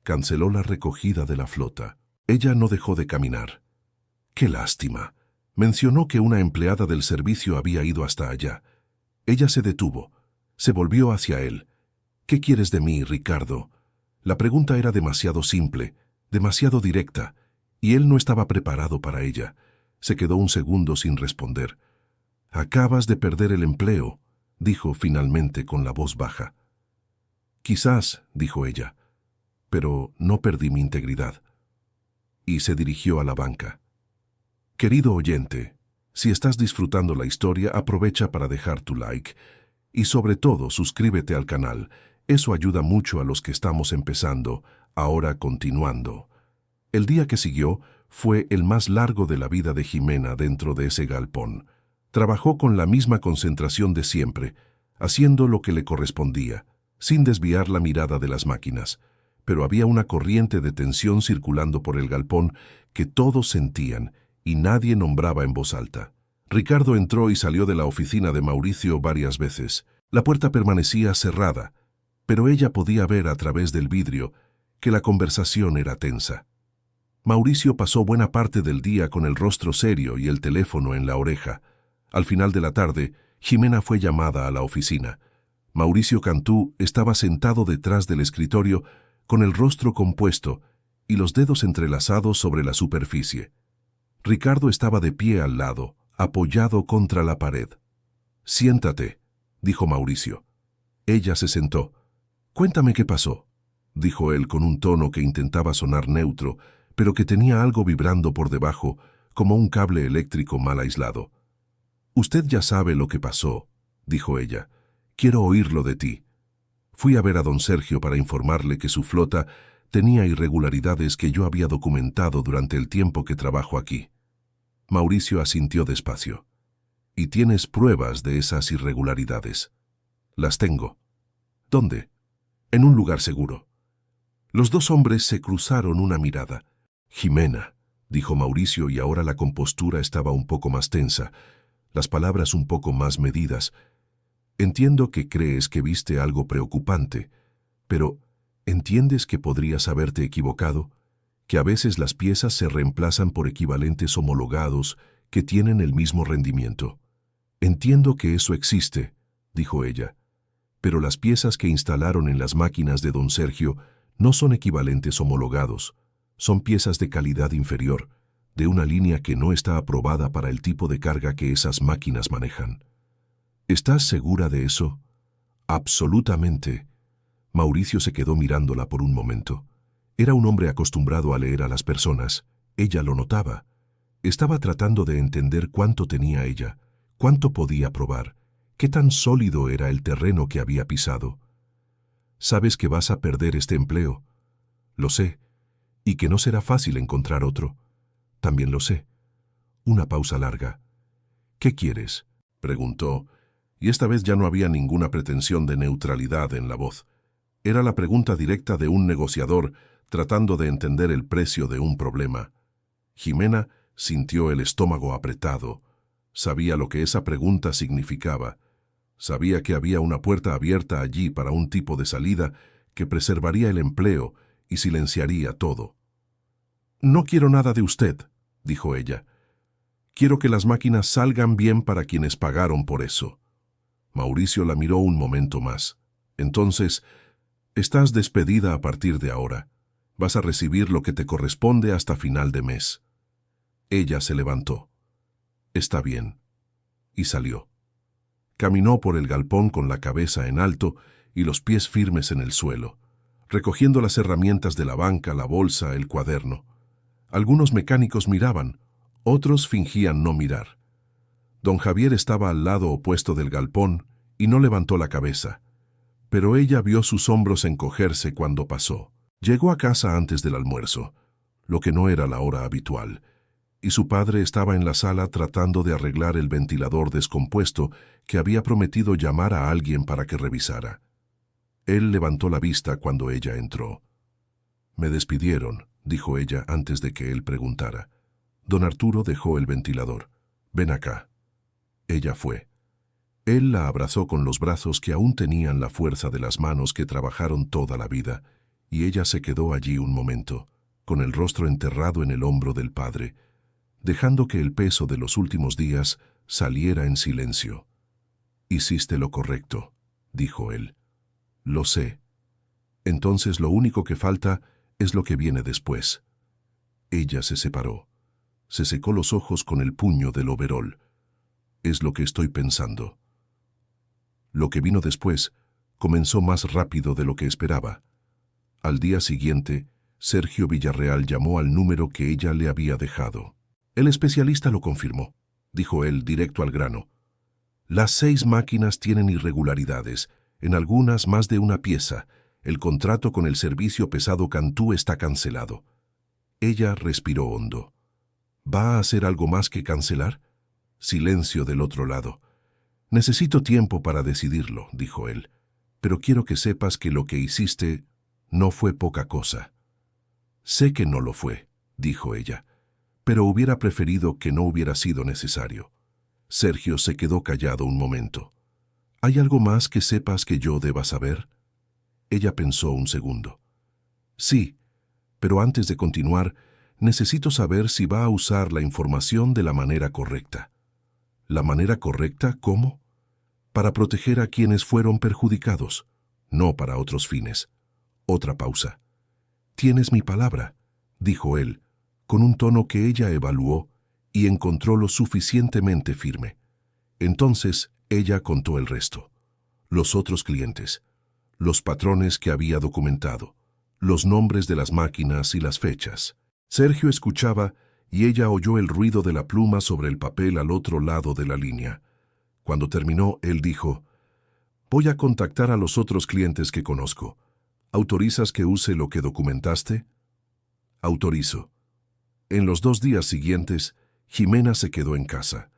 Speaker 1: Canceló la recogida de la flota. Ella no dejó de caminar. ¡Qué lástima! Mencionó que una empleada del servicio había ido hasta allá. Ella se detuvo. Se volvió hacia él. ¿Qué quieres de mí, Ricardo? La pregunta era demasiado simple, demasiado directa, y él no estaba preparado para ella. Se quedó un segundo sin responder. «Acabas de perder el empleo», dijo finalmente con la voz baja. «Quizás», dijo ella, «pero no perdí mi integridad». Y se dirigió a la banca. Querido oyente, si estás disfrutando la historia, aprovecha para dejar tu like y sobre todo suscríbete al canal. Eso ayuda mucho a los que estamos empezando, ahora continuando. El día que siguió fue el más largo de la vida de Jimena dentro de ese galpón. Trabajó con la misma concentración de siempre, haciendo lo que le correspondía, sin desviar la mirada de las máquinas. Pero había una corriente de tensión circulando por el galpón que todos sentían y nadie nombraba en voz alta. Ricardo entró y salió de la oficina de Mauricio varias veces. La puerta permanecía cerrada, pero ella podía ver a través del vidrio que la conversación era tensa. Mauricio pasó buena parte del día con el rostro serio y el teléfono en la oreja. Al final de la tarde, Jimena fue llamada a la oficina. Mauricio Cantú estaba sentado detrás del escritorio con el rostro compuesto y los dedos entrelazados sobre la superficie. Ricardo estaba de pie al lado, apoyado contra la pared. «Siéntate», dijo Mauricio. Ella se sentó. «Cuéntame qué pasó», dijo él con un tono que intentaba sonar neutro, pero que tenía algo vibrando por debajo, como un cable eléctrico mal aislado. «Usted ya sabe lo que pasó», dijo ella. «Quiero oírlo de ti. Fui a ver a don Sergio para informarle que su flota tenía irregularidades que yo había documentado durante el tiempo que trabajo aquí». Mauricio asintió despacio. «¿Y tienes pruebas de esas irregularidades?» «Las tengo». «¿Dónde?» «En un lugar seguro». Los dos hombres se cruzaron una mirada. «Jimena», dijo Mauricio, y ahora la compostura estaba un poco más tensa, las palabras un poco más medidas. «Entiendo que crees que viste algo preocupante, pero ¿entiendes que podrías haberte equivocado? Que a veces las piezas se reemplazan por equivalentes homologados que tienen el mismo rendimiento». «Entiendo que eso existe», dijo ella, «pero las piezas que instalaron en las máquinas de don Sergio no son equivalentes homologados, son piezas de calidad inferior, de una línea que no está aprobada para el tipo de carga que esas máquinas manejan». «¿Estás segura de eso?» «Absolutamente». Mauricio se quedó mirándola por un momento. Era un hombre acostumbrado a leer a las personas. Ella lo notaba. Estaba tratando de entender cuánto tenía ella, cuánto podía probar, qué tan sólido era el terreno que había pisado. «Sabes que vas a perder este empleo». «Lo sé. Y que no será fácil encontrar otro». «También lo sé». Una pausa larga. «¿Qué quieres?», preguntó, y esta vez ya no había ninguna pretensión de neutralidad en la voz. Era la pregunta directa de un negociador tratando de entender el precio de un problema. Jimena sintió el estómago apretado. Sabía lo que esa pregunta significaba. Sabía que había una puerta abierta allí para un tipo de salida que preservaría el empleo y silenciaría todo. «No quiero nada de usted», dijo ella. «Quiero que las máquinas salgan bien para quienes pagaron por eso». Mauricio la miró un momento más. «Entonces, estás despedida a partir de ahora. Vas a recibir lo que te corresponde hasta final de mes». Ella se levantó. «Está bien». Y salió. Caminó por el galpón con la cabeza en alto y los pies firmes en el suelo, recogiendo las herramientas de la banca, la bolsa, el cuaderno. Algunos mecánicos miraban, otros fingían no mirar. Don Javier estaba al lado opuesto del galpón y no levantó la cabeza, pero ella vio sus hombros encogerse cuando pasó. Llegó a casa antes del almuerzo, lo que no era la hora habitual, y su padre estaba en la sala tratando de arreglar el ventilador descompuesto que había prometido llamar a alguien para que revisara. Él levantó la vista cuando ella entró. «Me despidieron», dijo ella antes de que él preguntara. Don Arturo dejó el ventilador. «Ven acá». Ella fue. Él la abrazó con los brazos que aún tenían la fuerza de las manos que trabajaron toda la vida, y ella se quedó allí un momento, con el rostro enterrado en el hombro del padre, dejando que el peso de los últimos días saliera en silencio. «Hiciste lo correcto», dijo él. «Lo sé. Entonces lo único que falta es lo que viene después». Ella se separó. Se secó los ojos con el puño del overol. «Es lo que estoy pensando». Lo que vino después comenzó más rápido de lo que esperaba. Al día siguiente, Sergio Villarreal llamó al número que ella le había dejado. «El especialista lo confirmó», dijo él directo al grano. «Las 6 máquinas tienen irregularidades, en algunas más de una pieza. El contrato con el servicio pesado Cantú está cancelado». Ella respiró hondo. «¿Va a hacer algo más que cancelar?» Silencio del otro lado. «Necesito tiempo para decidirlo», dijo él, «pero quiero que sepas que lo que hiciste no fue poca cosa». «Sé que no lo fue», dijo ella, «pero hubiera preferido que no hubiera sido necesario». Sergio se quedó callado un momento. «¿Hay algo más que sepas que yo deba saber?» Ella pensó un segundo. «Sí, pero antes de continuar, necesito saber si va a usar la información de la manera correcta». «¿La manera correcta? ¿Cómo?» «Para proteger a quienes fueron perjudicados, no para otros fines». Otra pausa. «Tienes mi palabra», dijo él, con un tono que ella evaluó y encontró lo suficientemente firme. Entonces ella contó el resto. Los otros clientes, los patrones que había documentado, los nombres de las máquinas y las fechas. Sergio escuchaba y ella oyó el ruido de la pluma sobre el papel al otro lado de la línea. Cuando terminó, él dijo: «Voy a contactar a los otros clientes que conozco. ¿Autorizas que use lo que documentaste?» «Autorizo». En los 2 días siguientes, Jimena se quedó en casa,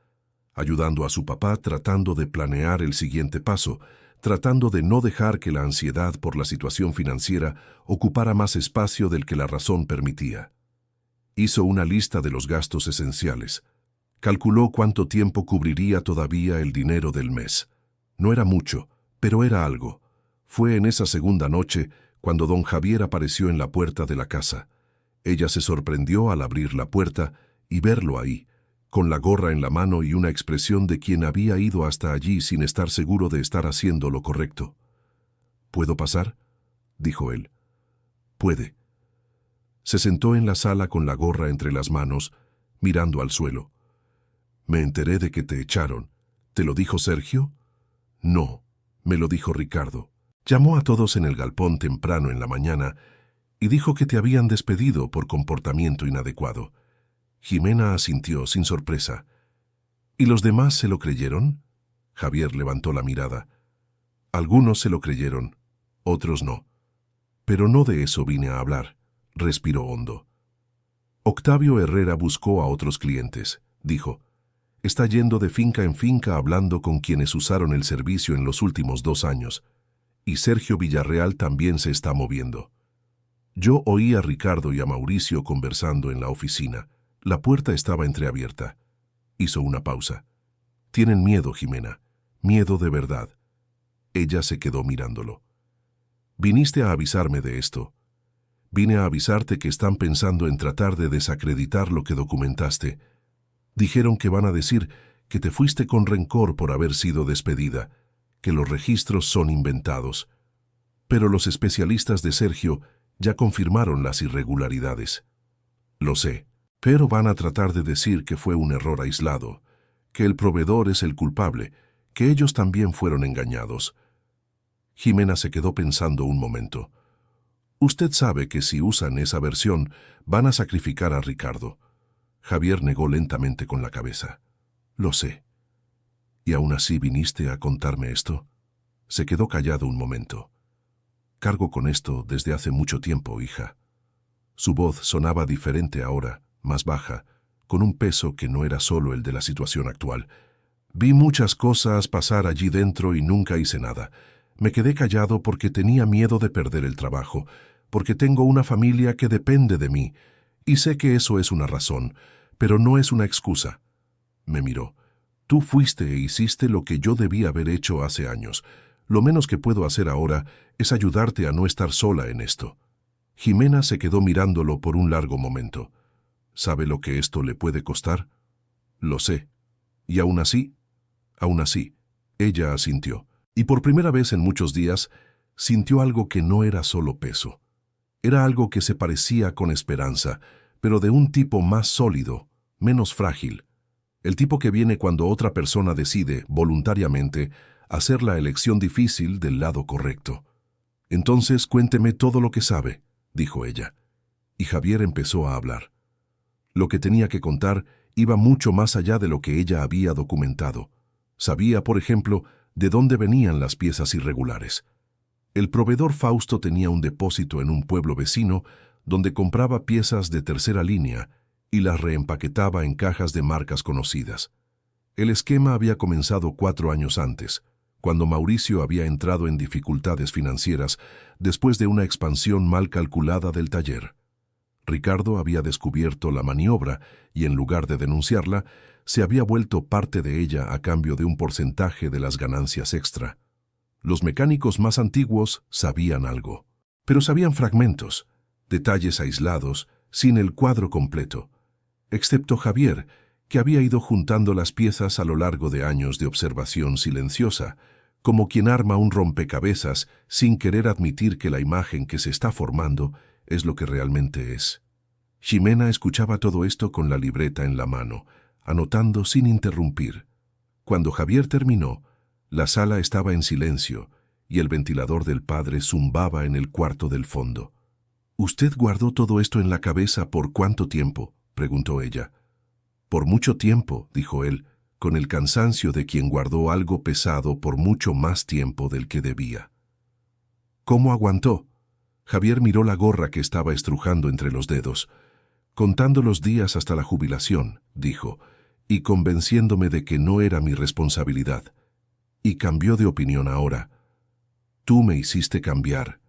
Speaker 1: ayudando a su papá tratando de planear el siguiente paso, tratando de no dejar que la ansiedad por la situación financiera ocupara más espacio del que la razón permitía. Hizo una lista de los gastos esenciales. Calculó cuánto tiempo cubriría todavía el dinero del mes. No era mucho, pero era algo. Fue en esa segunda noche cuando don Javier apareció en la puerta de la casa. Ella se sorprendió al abrir la puerta y verlo ahí, con la gorra en la mano y una expresión de quien había ido hasta allí sin estar seguro de estar haciendo lo correcto. «¿Puedo pasar?», dijo él. «Puede». Se sentó en la sala con la gorra entre las manos, mirando al suelo. «Me enteré de que te echaron. ¿Te lo dijo Sergio?» «No, me lo dijo Ricardo. Llamó a todos en el galpón temprano en la mañana y dijo que te habían despedido por comportamiento inadecuado». Jimena asintió sin sorpresa. «¿Y los demás se lo creyeron?» Javier levantó la mirada. «Algunos se lo creyeron, otros no. Pero no de eso vine a hablar», respiró hondo. «Octavio Herrera buscó a otros clientes», dijo. «Está yendo de finca en finca hablando con quienes usaron el servicio en los últimos 2 años. Y Sergio Villarreal también se está moviendo. Yo oí a Ricardo y a Mauricio conversando en la oficina. La puerta estaba entreabierta». Hizo una pausa. «Tienen miedo, Jimena. Miedo de verdad». Ella se quedó mirándolo. «¿Viniste a avisarme de esto?» «Vine a avisarte que están pensando en tratar de desacreditar lo que documentaste. Dijeron que van a decir que te fuiste con rencor por haber sido despedida, que los registros son inventados. Pero los especialistas de Sergio ya confirmaron las irregularidades». «Lo sé, pero van a tratar de decir que fue un error aislado, que el proveedor es el culpable, que ellos también fueron engañados». Jimena se quedó pensando un momento. «Usted sabe que si usan esa versión, van a sacrificar a Ricardo». Javier negó lentamente con la cabeza. «Lo sé. ¿Y aún así viniste a contarme esto? Se quedó callado un momento. Cargo con esto desde hace mucho tiempo, hija. Su voz sonaba diferente ahora, más baja, con un peso que no era solo el de la situación actual. Vi muchas cosas pasar allí dentro y nunca hice nada. Me quedé callado porque tenía miedo de perder el trabajo, porque tengo una familia que depende de mí, y sé que eso es una razón, pero no es una excusa. Me miró. Tú fuiste e hiciste lo que yo debía haber hecho hace años. Lo menos que puedo hacer ahora es ayudarte a no estar sola en esto. Jimena se quedó mirándolo por un largo momento. ¿Sabe lo que esto le puede costar? Lo sé. ¿Y aún así? Aún así, ella asintió. Y por primera vez en muchos días, sintió algo que no era solo peso. Era algo que se parecía con esperanza, pero de un tipo más sólido, menos frágil. El tipo que viene cuando otra persona decide, voluntariamente, hacer la elección difícil del lado correcto. Entonces cuénteme todo lo que sabe, dijo ella. Y Javier empezó a hablar. Lo que tenía que contar iba mucho más allá de lo que ella había documentado. Sabía, por ejemplo, de dónde venían las piezas irregulares. El proveedor Fausto tenía un depósito en un pueblo vecino donde compraba piezas de tercera línea y las reempaquetaba en cajas de marcas conocidas. El esquema había comenzado 4 años antes, cuando Mauricio había entrado en dificultades financieras después de una expansión mal calculada del taller. Ricardo había descubierto la maniobra y, en lugar de denunciarla, se había vuelto parte de ella a cambio de un porcentaje de las ganancias extra. Los mecánicos más antiguos sabían algo, pero sabían fragmentos, detalles aislados, sin el cuadro completo, excepto Javier, que había ido juntando las piezas a lo largo de años de observación silenciosa, como quien arma un rompecabezas sin querer admitir que la imagen que se está formando es lo que realmente es. Ximena escuchaba todo esto con la libreta en la mano, anotando sin interrumpir. Cuando Javier terminó, la sala estaba en silencio y el ventilador del padre zumbaba en el cuarto del fondo. «¿Usted guardó todo esto en la cabeza por cuánto tiempo?», preguntó ella. «Por mucho tiempo», dijo él, con el cansancio de quien guardó algo pesado por mucho más tiempo del que debía. «¿Cómo aguantó?». Javier miró la gorra que estaba estrujando entre los dedos. «Contando los días hasta la jubilación», dijo, y convenciéndome de que no era mi responsabilidad. Y cambió de opinión ahora. «Tú me hiciste cambiar».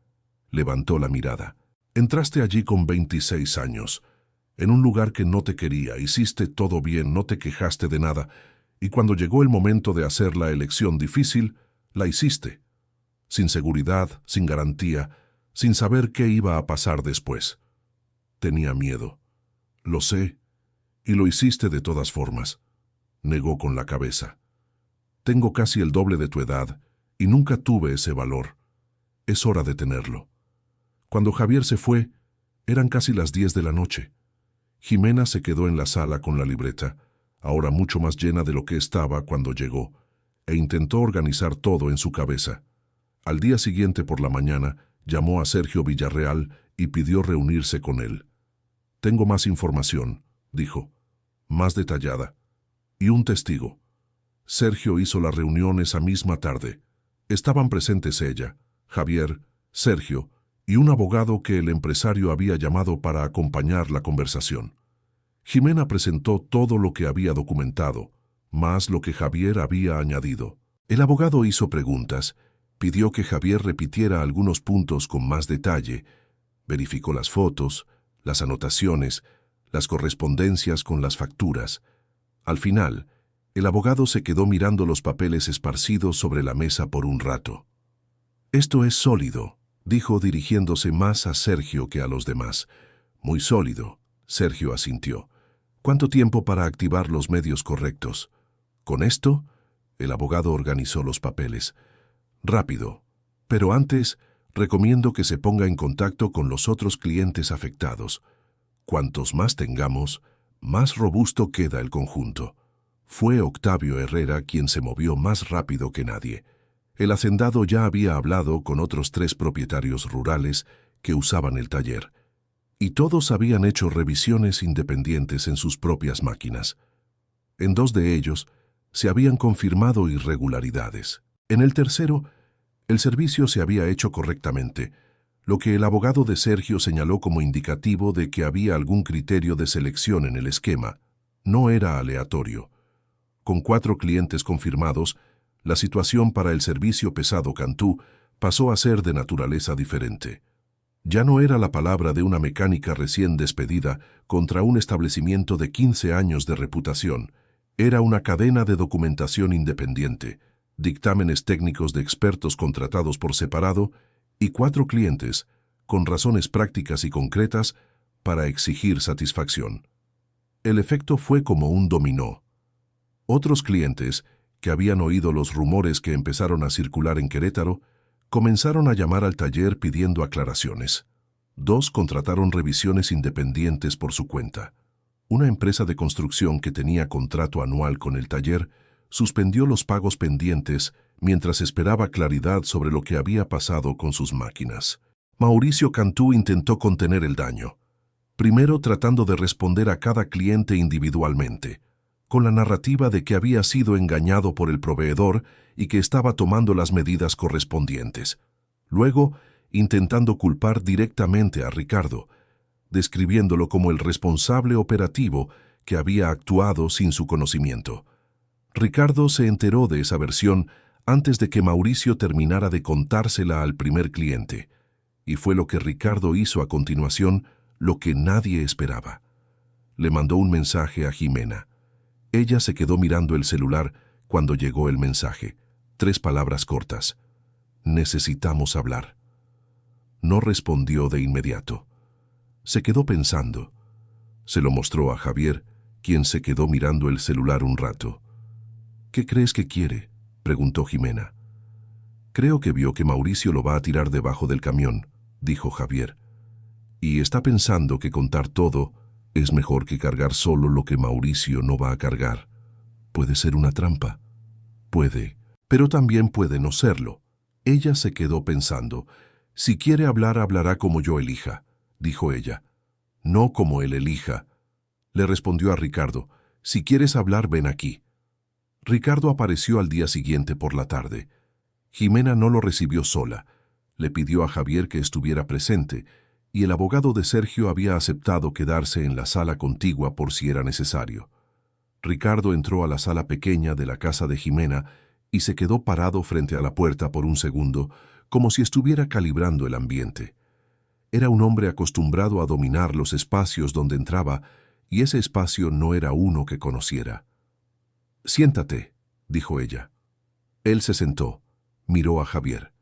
Speaker 1: Levantó la mirada. «Entraste allí con 26 años, en un lugar que no te quería, hiciste todo bien, no te quejaste de nada, y cuando llegó el momento de hacer la elección difícil, la hiciste. Sin seguridad, sin garantía, sin saber qué iba a pasar después. Tenía miedo. Lo sé, y lo hiciste de todas formas», negó con la cabeza. «Tengo casi el doble de tu edad, y nunca tuve ese valor. Es hora de tenerlo». Cuando Javier se fue, eran casi las 10 de la noche. Jimena se quedó en la sala con la libreta, ahora mucho más llena de lo que estaba cuando llegó, e intentó organizar todo en su cabeza. Al día siguiente por la mañana, llamó a Sergio Villarreal y pidió reunirse con él. «Tengo más información», dijo, «más detallada. Y un testigo». Sergio hizo la reunión esa misma tarde. Estaban presentes ella, Javier, Sergio y un abogado que el empresario había llamado para acompañar la conversación. Ximena presentó todo lo que había documentado, más lo que Javier había añadido. El abogado hizo preguntas, pidió que Javier repitiera algunos puntos con más detalle, verificó las fotos, las anotaciones, las correspondencias con las facturas. Al final, el abogado se quedó mirando los papeles esparcidos sobre la mesa por un rato. «Esto es sólido», dijo dirigiéndose más a Sergio que a los demás. «Muy sólido», Sergio asintió. «¿Cuánto tiempo para activar los medios correctos?» «¿Con esto?» El abogado organizó los papeles. «Rápido. Pero antes, recomiendo que se ponga en contacto con los otros clientes afectados. Cuantos más tengamos, más robusto queda el conjunto». Fue Octavio Herrera quien se movió más rápido que nadie. El hacendado ya había hablado con otros 3 propietarios rurales que usaban el taller, y todos habían hecho revisiones independientes en sus propias máquinas. En 2 de ellos, se habían confirmado irregularidades. En el tercero, el servicio se había hecho correctamente, lo que el abogado de Sergio señaló como indicativo de que había algún criterio de selección en el esquema. No era aleatorio. Con 4 clientes confirmados, la situación para el servicio pesado Cantú pasó a ser de naturaleza diferente. Ya no era la palabra de una mecánica recién despedida contra un establecimiento de 15 años de reputación. Era una cadena de documentación independiente, dictámenes técnicos de expertos contratados por separado y 4 clientes, con razones prácticas y concretas, para exigir satisfacción. El efecto fue como un dominó. Otros clientes, que habían oído los rumores que empezaron a circular en Querétaro, comenzaron a llamar al taller pidiendo aclaraciones. 2 contrataron revisiones independientes por su cuenta. Una empresa de construcción que tenía contrato anual con el taller suspendió los pagos pendientes mientras esperaba claridad sobre lo que había pasado con sus máquinas. Mauricio Cantú intentó contener el daño, primero tratando de responder a cada cliente individualmente, con la narrativa de que había sido engañado por el proveedor y que estaba tomando las medidas correspondientes. Luego, intentando culpar directamente a Ricardo, describiéndolo como el responsable operativo que había actuado sin su conocimiento. Ricardo se enteró de esa versión antes de que Mauricio terminara de contársela al primer cliente, y fue lo que Ricardo hizo a continuación lo que nadie esperaba. Le mandó un mensaje a Jimena. Ella se quedó mirando el celular cuando llegó el mensaje. 3 palabras cortas. Necesitamos hablar. No respondió de inmediato. Se quedó pensando. Se lo mostró a Javier, quien se quedó mirando el celular un rato. ¿Qué crees que quiere?, preguntó Jimena. Creo que vio que Mauricio lo va a tirar debajo del camión, dijo Javier. Y está pensando que contar todo es mejor que cargar solo lo que Mauricio no va a cargar. Puede ser una trampa. Puede, pero también puede no serlo. Ella se quedó pensando. Si quiere hablar, hablará como yo elija, dijo ella. No como él elija, le respondió a Ricardo. Si quieres hablar, ven aquí. Ricardo apareció al día siguiente por la tarde. Jimena no lo recibió sola. Le pidió a Javier que estuviera presente, y el abogado de Sergio había aceptado quedarse en la sala contigua por si era necesario. Ricardo entró a la sala pequeña de la casa de Jimena y se quedó parado frente a la puerta por un segundo, como si estuviera calibrando el ambiente. Era un hombre acostumbrado a dominar los espacios donde entraba, y ese espacio no era uno que conociera. «Siéntate», dijo ella. Él se sentó, miró a Javier.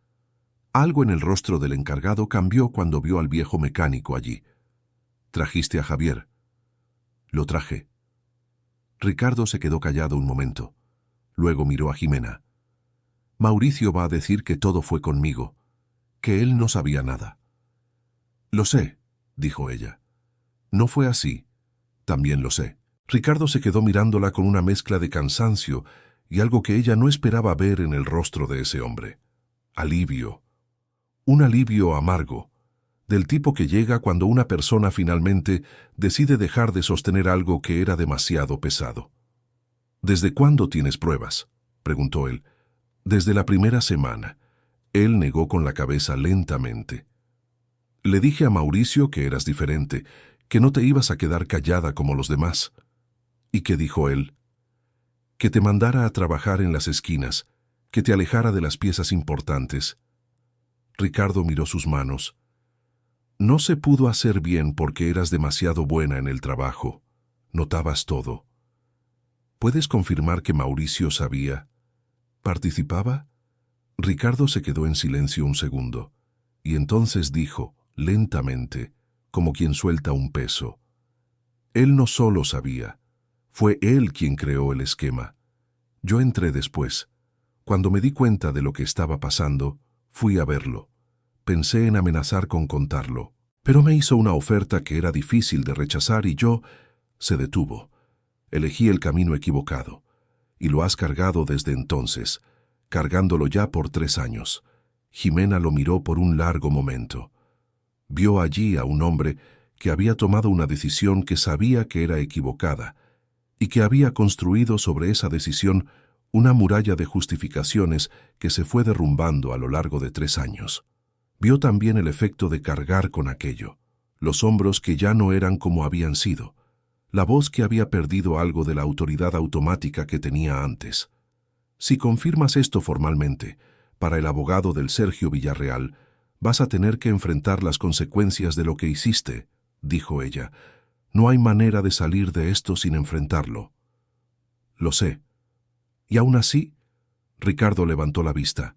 Speaker 1: Algo en el rostro del encargado cambió cuando vio al viejo mecánico allí. «¿Trajiste a Javier?» «Lo traje». Ricardo se quedó callado un momento. Luego miró a Jimena. «Mauricio va a decir que todo fue conmigo, que él no sabía nada». «Lo sé», dijo ella. «No fue así. También lo sé». Ricardo se quedó mirándola con una mezcla de cansancio y algo que ella no esperaba ver en el rostro de ese hombre. Alivio. Un alivio amargo, del tipo que llega cuando una persona finalmente decide dejar de sostener algo que era demasiado pesado. «¿Desde cuándo tienes pruebas?», preguntó él. «Desde la primera semana». Él negó con la cabeza lentamente. «Le dije a Mauricio que eras diferente, que no te ibas a quedar callada como los demás». «¿Y qué dijo él?» «Que te mandara a trabajar en las esquinas, que te alejara de las piezas importantes». Ricardo miró sus manos. «No se pudo hacer bien porque eras demasiado buena en el trabajo. Notabas todo». «¿Puedes confirmar que Mauricio sabía? ¿Participaba?» Ricardo se quedó en silencio un segundo, y entonces dijo, lentamente, como quien suelta un peso. «Él no solo sabía. Fue él quien creó el esquema. Yo entré después. Cuando me di cuenta de lo que estaba pasando, fui a verlo. Pensé en amenazar con contarlo, pero me hizo una oferta que era difícil de rechazar y yo...» Se detuvo. «Elegí el camino equivocado. Y lo has cargado desde entonces, cargándolo ya por 3 años». Jimena lo miró por un largo momento. Vio allí a un hombre que había tomado una decisión que sabía que era equivocada, y que había construido sobre esa decisión una muralla de justificaciones que se fue derrumbando a lo largo de 3 años. Vio también el efecto de cargar con aquello, los hombros que ya no eran como habían sido, la voz que había perdido algo de la autoridad automática que tenía antes. Si confirmas esto formalmente, para el abogado del Sergio Villarreal, vas a tener que enfrentar las consecuencias de lo que hiciste, dijo ella. No hay manera de salir de esto sin enfrentarlo. Lo sé. Y aún así, Ricardo levantó la vista.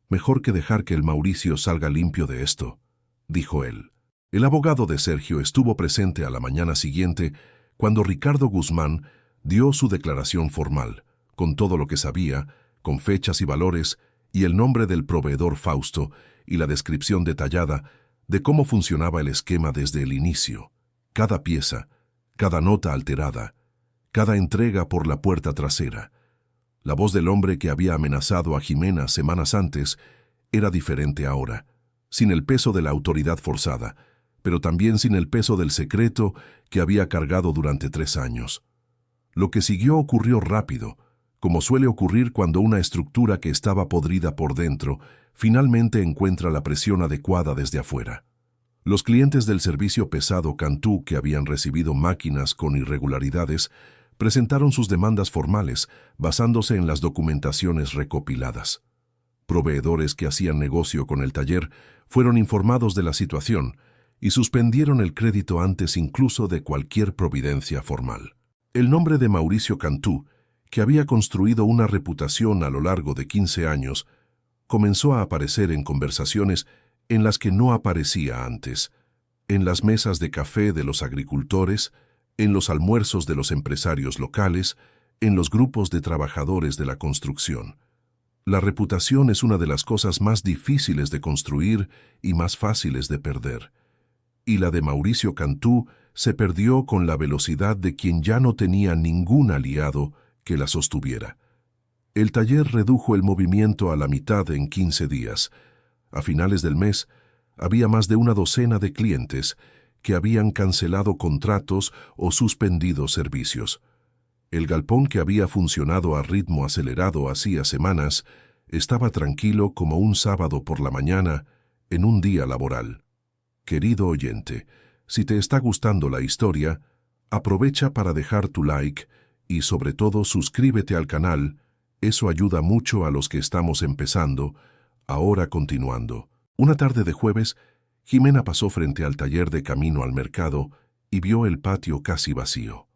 Speaker 1: Mejor que dejar que el Mauricio salga limpio de esto, dijo él. El abogado de Sergio estuvo presente a la mañana siguiente cuando Ricardo Guzmán dio su declaración formal, con todo lo que sabía, con fechas y valores, y el nombre del proveedor Fausto, y la descripción detallada de cómo funcionaba el esquema desde el inicio. Cada pieza, cada nota alterada, cada entrega por la puerta trasera. La voz del hombre que había amenazado a Jimena semanas antes era diferente ahora, sin el peso de la autoridad forzada, pero también sin el peso del secreto que había cargado durante 3 años. Lo que siguió ocurrió rápido, como suele ocurrir cuando una estructura que estaba podrida por dentro finalmente encuentra la presión adecuada desde afuera. Los clientes del servicio pesado Cantú que habían recibido máquinas con irregularidades presentaron sus demandas formales basándose en las documentaciones recopiladas. Proveedores que hacían negocio con el taller fueron informados de la situación y suspendieron el crédito antes incluso de cualquier providencia formal. El nombre de Mauricio Cantú, que había construido una reputación a lo largo de 15 años, comenzó a aparecer en conversaciones en las que no aparecía antes, en las mesas de café de los agricultores, en los almuerzos de los empresarios locales, en los grupos de trabajadores de la construcción. La reputación es una de las cosas más difíciles de construir y más fáciles de perder. Y la de Mauricio Cantú se perdió con la velocidad de quien ya no tenía ningún aliado que la sostuviera. El taller redujo el movimiento a la mitad en 15 días. A finales del mes, había más de una docena de clientes que habían cancelado contratos o suspendido servicios. El galpón que había funcionado a ritmo acelerado hacía semanas estaba tranquilo como un sábado por la mañana en un día laboral. Querido oyente, si te está gustando la historia, aprovecha para dejar tu like y sobre todo suscríbete al canal. Eso ayuda mucho a los que estamos empezando. Ahora continuando. Una tarde de jueves, Jimena pasó frente al taller de camino al mercado y vio el patio casi vacío.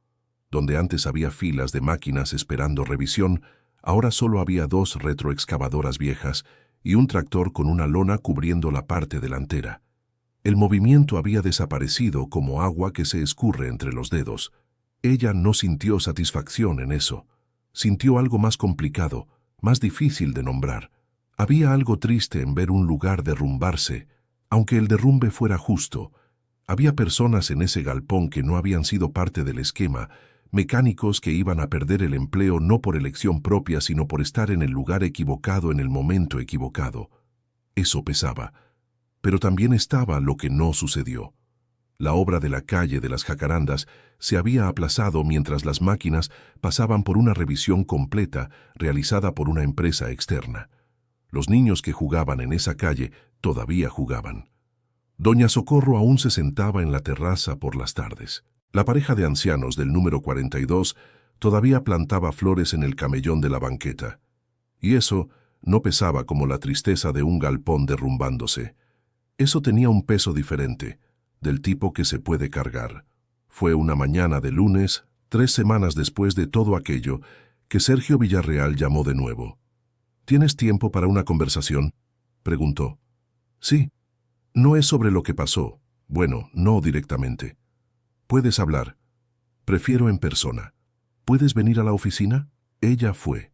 Speaker 1: Donde antes había filas de máquinas esperando revisión, ahora solo había 2 retroexcavadoras viejas y un tractor con una lona cubriendo la parte delantera. El movimiento había desaparecido como agua que se escurre entre los dedos. Ella no sintió satisfacción en eso. Sintió algo más complicado, más difícil de nombrar. Había algo triste en ver un lugar derrumbarse, aunque el derrumbe fuera justo. Había personas en ese galpón que no habían sido parte del esquema, mecánicos que iban a perder el empleo no por elección propia, sino por estar en el lugar equivocado en el momento equivocado. Eso pesaba. Pero también estaba lo que no sucedió. La obra de la calle de las Jacarandas se había aplazado mientras las máquinas pasaban por una revisión completa realizada por una empresa externa. Los niños que jugaban en esa calle todavía jugaban. Doña Socorro aún se sentaba en la terraza por las tardes. La pareja de ancianos del número 42 todavía plantaba flores en el camellón de la banqueta. Y eso no pesaba como la tristeza de un galpón derrumbándose. Eso tenía un peso diferente, del tipo que se puede cargar. Fue una mañana de lunes, 3 semanas después de todo aquello, que Sergio Villarreal llamó de nuevo. ¿Tienes tiempo para una conversación?, preguntó. Sí. No es sobre lo que pasó. Bueno, no directamente. Puedes hablar. Prefiero en persona. ¿Puedes venir a la oficina? Ella fue.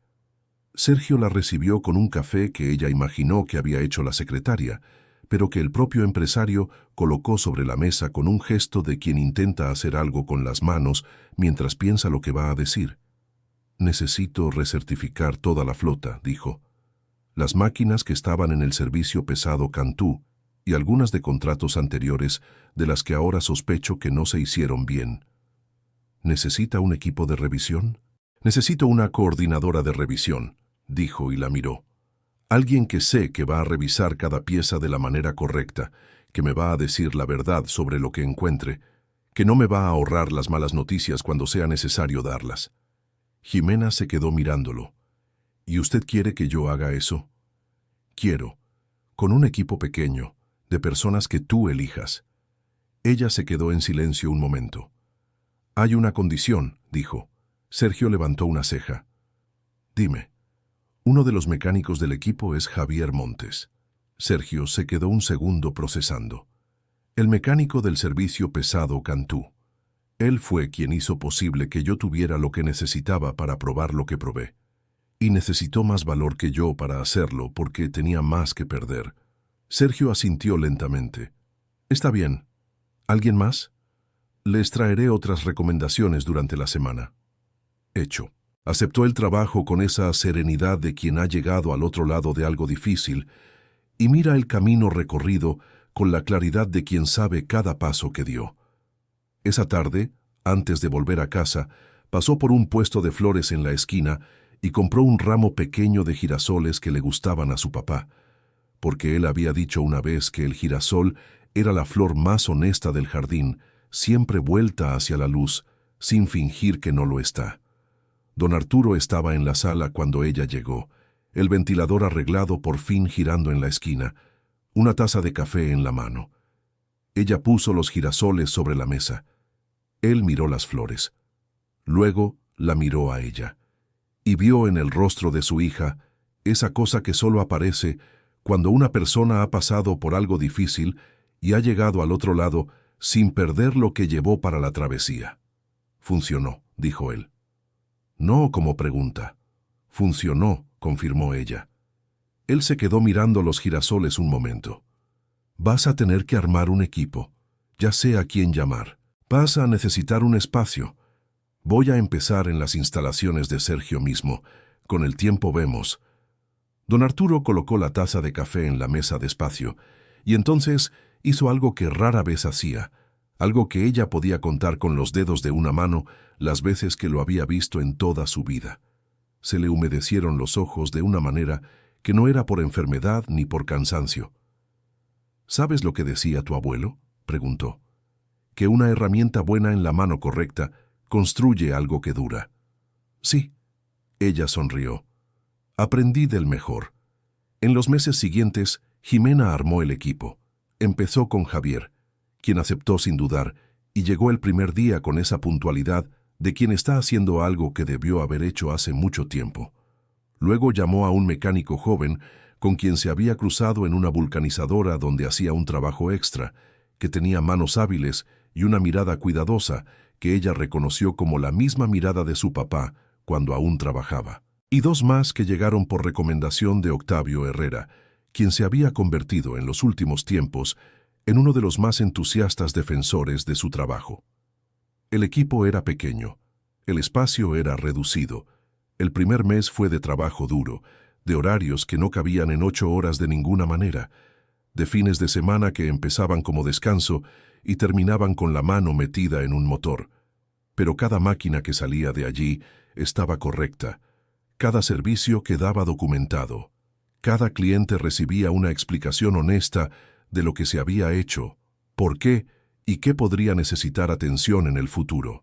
Speaker 1: Sergio la recibió con un café que ella imaginó que había hecho la secretaria, pero que el propio empresario colocó sobre la mesa con un gesto de quien intenta hacer algo con las manos mientras piensa lo que va a decir. Necesito recertificar toda la flota, dijo. Las máquinas que estaban en el servicio pesado Cantú y algunas de contratos anteriores de las que ahora sospecho que no se hicieron bien. ¿Necesita un equipo de revisión? Necesito una coordinadora de revisión, dijo y la miró. Alguien que sé que va a revisar cada pieza de la manera correcta, que me va a decir la verdad sobre lo que encuentre, que no me va a ahorrar las malas noticias cuando sea necesario darlas. Jimena se quedó mirándolo. ¿Y usted quiere que yo haga eso? Quiero, con un equipo pequeño, de personas que tú elijas. Ella se quedó en silencio un momento. Hay una condición, dijo. Sergio levantó una ceja. Dime. Uno de los mecánicos del equipo es Javier Montes. Sergio se quedó un segundo procesando. El mecánico del servicio pesado Cantú. Él fue quien hizo posible que yo tuviera lo que necesitaba para probar lo que probé. Y necesitó más valor que yo para hacerlo porque tenía más que perder. Sergio asintió lentamente. Está bien. ¿Alguien más? Les traeré otras recomendaciones durante la semana. Hecho. Aceptó el trabajo con esa serenidad de quien ha llegado al otro lado de algo difícil y mira el camino recorrido con la claridad de quien sabe cada paso que dio. Esa tarde, antes de volver a casa, pasó por un puesto de flores en la esquina y compró un ramo pequeño de girasoles que le gustaban a su papá, porque él había dicho una vez que el girasol era la flor más honesta del jardín, siempre vuelta hacia la luz, sin fingir que no lo está. Don Arturo estaba en la sala cuando ella llegó, el ventilador arreglado por fin girando en la esquina, una taza de café en la mano. Ella puso los girasoles sobre la mesa. Él miró las flores. Luego la miró a ella. Y vio en el rostro de su hija esa cosa que solo aparece cuando una persona ha pasado por algo difícil y ha llegado al otro lado sin perder lo que llevó para la travesía. Funcionó, dijo él. No como pregunta. Funcionó, confirmó ella. Él se quedó mirando los girasoles un momento. Vas a tener que armar un equipo. Ya sé a quién llamar. Vas a necesitar un espacio. Voy a empezar en las instalaciones de Sergio mismo. Con el tiempo vemos. Don Arturo colocó la taza de café en la mesa despacio, y entonces hizo algo que rara vez hacía, algo que ella podía contar con los dedos de una mano las veces que lo había visto en toda su vida. Se le humedecieron los ojos de una manera que no era por enfermedad ni por cansancio. ¿Sabes lo que decía tu abuelo?, preguntó. Que una herramienta buena en la mano correcta construye algo que dura. Sí. Ella sonrió. Aprendí del mejor. En los meses siguientes, Jimena armó el equipo. Empezó con Javier, quien aceptó sin dudar, y llegó el primer día con esa puntualidad de quien está haciendo algo que debió haber hecho hace mucho tiempo. Luego llamó a un mecánico joven con quien se había cruzado en una vulcanizadora donde hacía un trabajo extra, que tenía manos hábiles y una mirada cuidadosa que ella reconoció como la misma mirada de su papá cuando aún trabajaba. Y dos más que llegaron por recomendación de Octavio Herrera, quien se había convertido en los últimos tiempos en uno de los más entusiastas defensores de su trabajo. El equipo era pequeño, el espacio era reducido. El primer mes fue de trabajo duro, de horarios que no cabían en 8 horas de ninguna manera, de fines de semana que empezaban como descanso y terminaban con la mano metida en un motor. Pero cada máquina que salía de allí estaba correcta, cada servicio quedaba documentado, cada cliente recibía una explicación honesta de lo que se había hecho, por qué y qué podría necesitar atención en el futuro.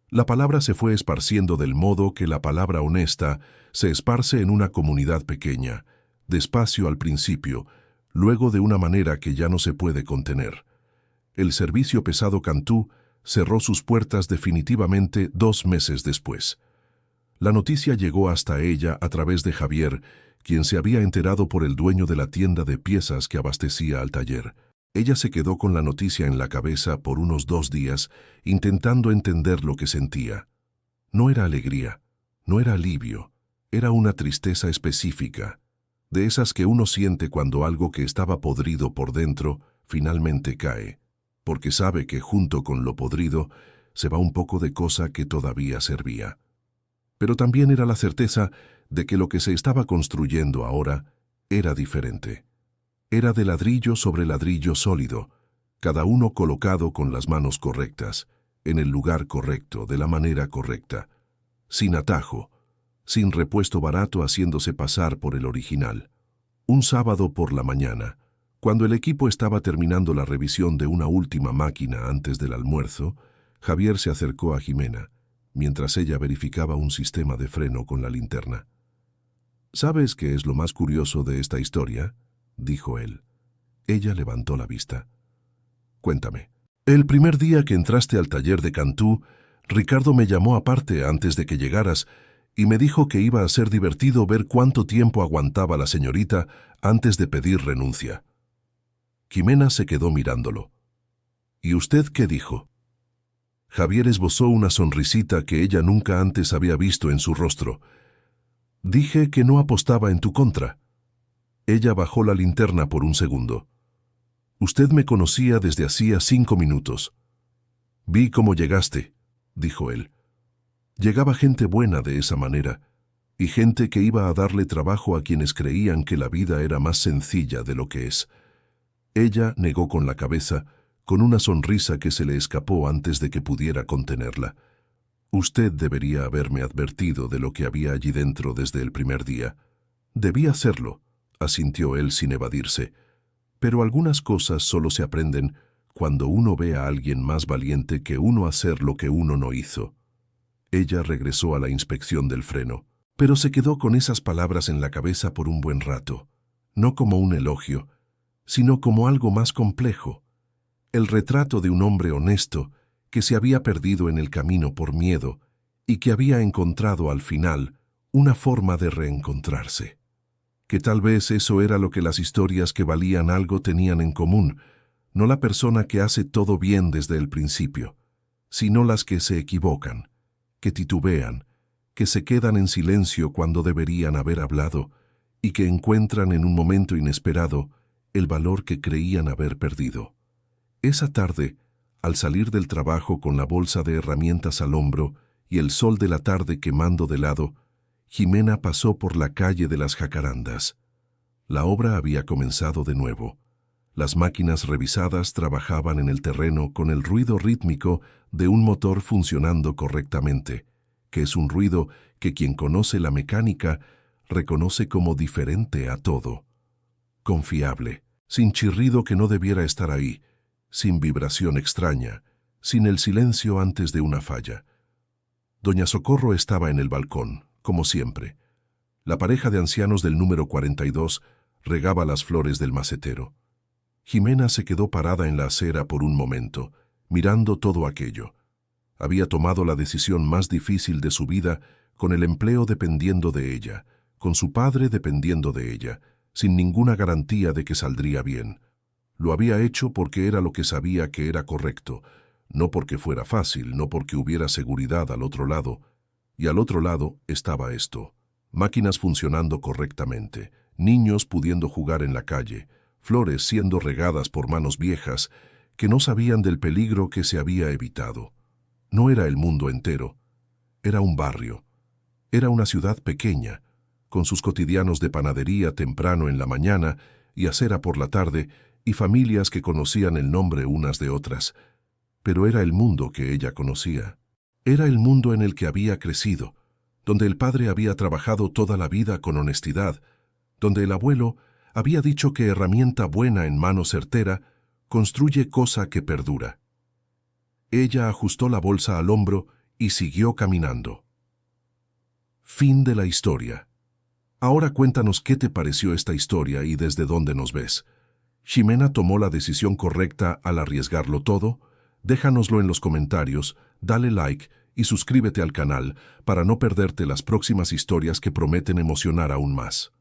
Speaker 1: La palabra se fue esparciendo del modo que la palabra honesta se esparce en una comunidad pequeña, despacio al principio, luego de una manera que ya no se puede contener. El servicio pesado Cantú cerró sus puertas definitivamente 2 meses después. La noticia llegó hasta ella a través de Javier, quien se había enterado por el dueño de la tienda de piezas que abastecía al taller. Ella se quedó con la noticia en la cabeza por unos 2 días, intentando entender lo que sentía. No era alegría, no era alivio, era una tristeza específica, de esas que uno siente cuando algo que estaba podrido por dentro finalmente cae, porque sabe que junto con lo podrido se va un poco de cosa que todavía servía. Pero también era la certeza de que lo que se estaba construyendo ahora era diferente. Era de ladrillo sobre ladrillo sólido, cada uno colocado con las manos correctas, en el lugar correcto, de la manera correcta. sin atajo, sin repuesto barato haciéndose pasar por el original. Un sábado por la mañana, cuando el equipo estaba terminando la revisión de una última máquina antes del almuerzo, Javier se acercó a Jimena, mientras ella verificaba un sistema de freno con la linterna. ¿Sabes qué es lo más curioso de esta historia?, dijo él. Ella levantó la vista. Cuéntame. El primer día que entraste al taller de Cantú, Ricardo me llamó aparte antes de que llegaras y me dijo que iba a ser divertido ver cuánto tiempo aguantaba la señorita antes de pedir renuncia. Jimena se quedó mirándolo. ¿Y usted qué dijo? Javier esbozó una sonrisita que ella nunca antes había visto en su rostro. Dije que no apostaba en tu contra. Ella bajó la linterna por un segundo. Usted me conocía desde hacía 5 minutos. Vi cómo llegaste, dijo él. Llegaba gente buena de esa manera, y gente que iba a darle trabajo a quienes creían que la vida era más sencilla de lo que es. Ella negó con la cabeza, con una sonrisa que se le escapó antes de que pudiera contenerla. Usted debería haberme advertido de lo que había allí dentro desde el primer día. Debí hacerlo, asintió él sin evadirse. Pero algunas cosas solo se aprenden cuando uno ve a alguien más valiente que uno hacer lo que uno no hizo. Ella regresó a la inspección del freno, pero se quedó con esas palabras en la cabeza por un buen rato, no como un elogio, sino como algo más complejo, el retrato de un hombre honesto que se había perdido en el camino por miedo y que había encontrado al final una forma de reencontrarse. Que tal vez eso era lo que las historias que valían algo tenían en común, no la persona que hace todo bien desde el principio, sino las que se equivocan, que titubean, que se quedan en silencio cuando deberían haber hablado y que encuentran en un momento inesperado el valor que creían haber perdido. Esa tarde, al salir del trabajo con la bolsa de herramientas al hombro y el sol de la tarde quemando de lado, Jimena pasó por la calle de las Jacarandas. La obra había comenzado de nuevo. Las máquinas revisadas trabajaban en el terreno con el ruido rítmico de un motor funcionando correctamente, que es un ruido que quien conoce la mecánica reconoce como diferente a todo. Confiable, sin chirrido que no debiera estar ahí, sin vibración extraña, sin el silencio antes de una falla. Doña Socorro estaba en el balcón, como siempre. La pareja de ancianos del número 42 regaba las flores del macetero. Jimena se quedó parada en la acera por un momento, mirando todo aquello. Había tomado la decisión más difícil de su vida, con el empleo dependiendo de ella, con su padre dependiendo de ella, sin ninguna garantía de que saldría bien. Lo había hecho porque era lo que sabía que era correcto, no porque fuera fácil, no porque hubiera seguridad al otro lado. Y al otro lado estaba esto: máquinas funcionando correctamente, niños pudiendo jugar en la calle, flores siendo regadas por manos viejas que no sabían del peligro que se había evitado. No era el mundo entero, era un barrio, era una ciudad pequeña, con sus cotidianos de panadería temprano en la mañana y acera por la tarde, y familias que conocían el nombre unas de otras. Pero era el mundo que ella conocía. Era el mundo en el que había crecido, donde el padre había trabajado toda la vida con honestidad, donde el abuelo había dicho que herramienta buena en mano certera construye cosa que perdura. Ella ajustó la bolsa al hombro y siguió caminando. Fin de la historia. Ahora cuéntanos qué te pareció esta historia y desde dónde nos ves. ¿Ximena tomó la decisión correcta al arriesgarlo todo? Déjanoslo en los comentarios, dale like y suscríbete al canal para no perderte las próximas historias que prometen emocionar aún más.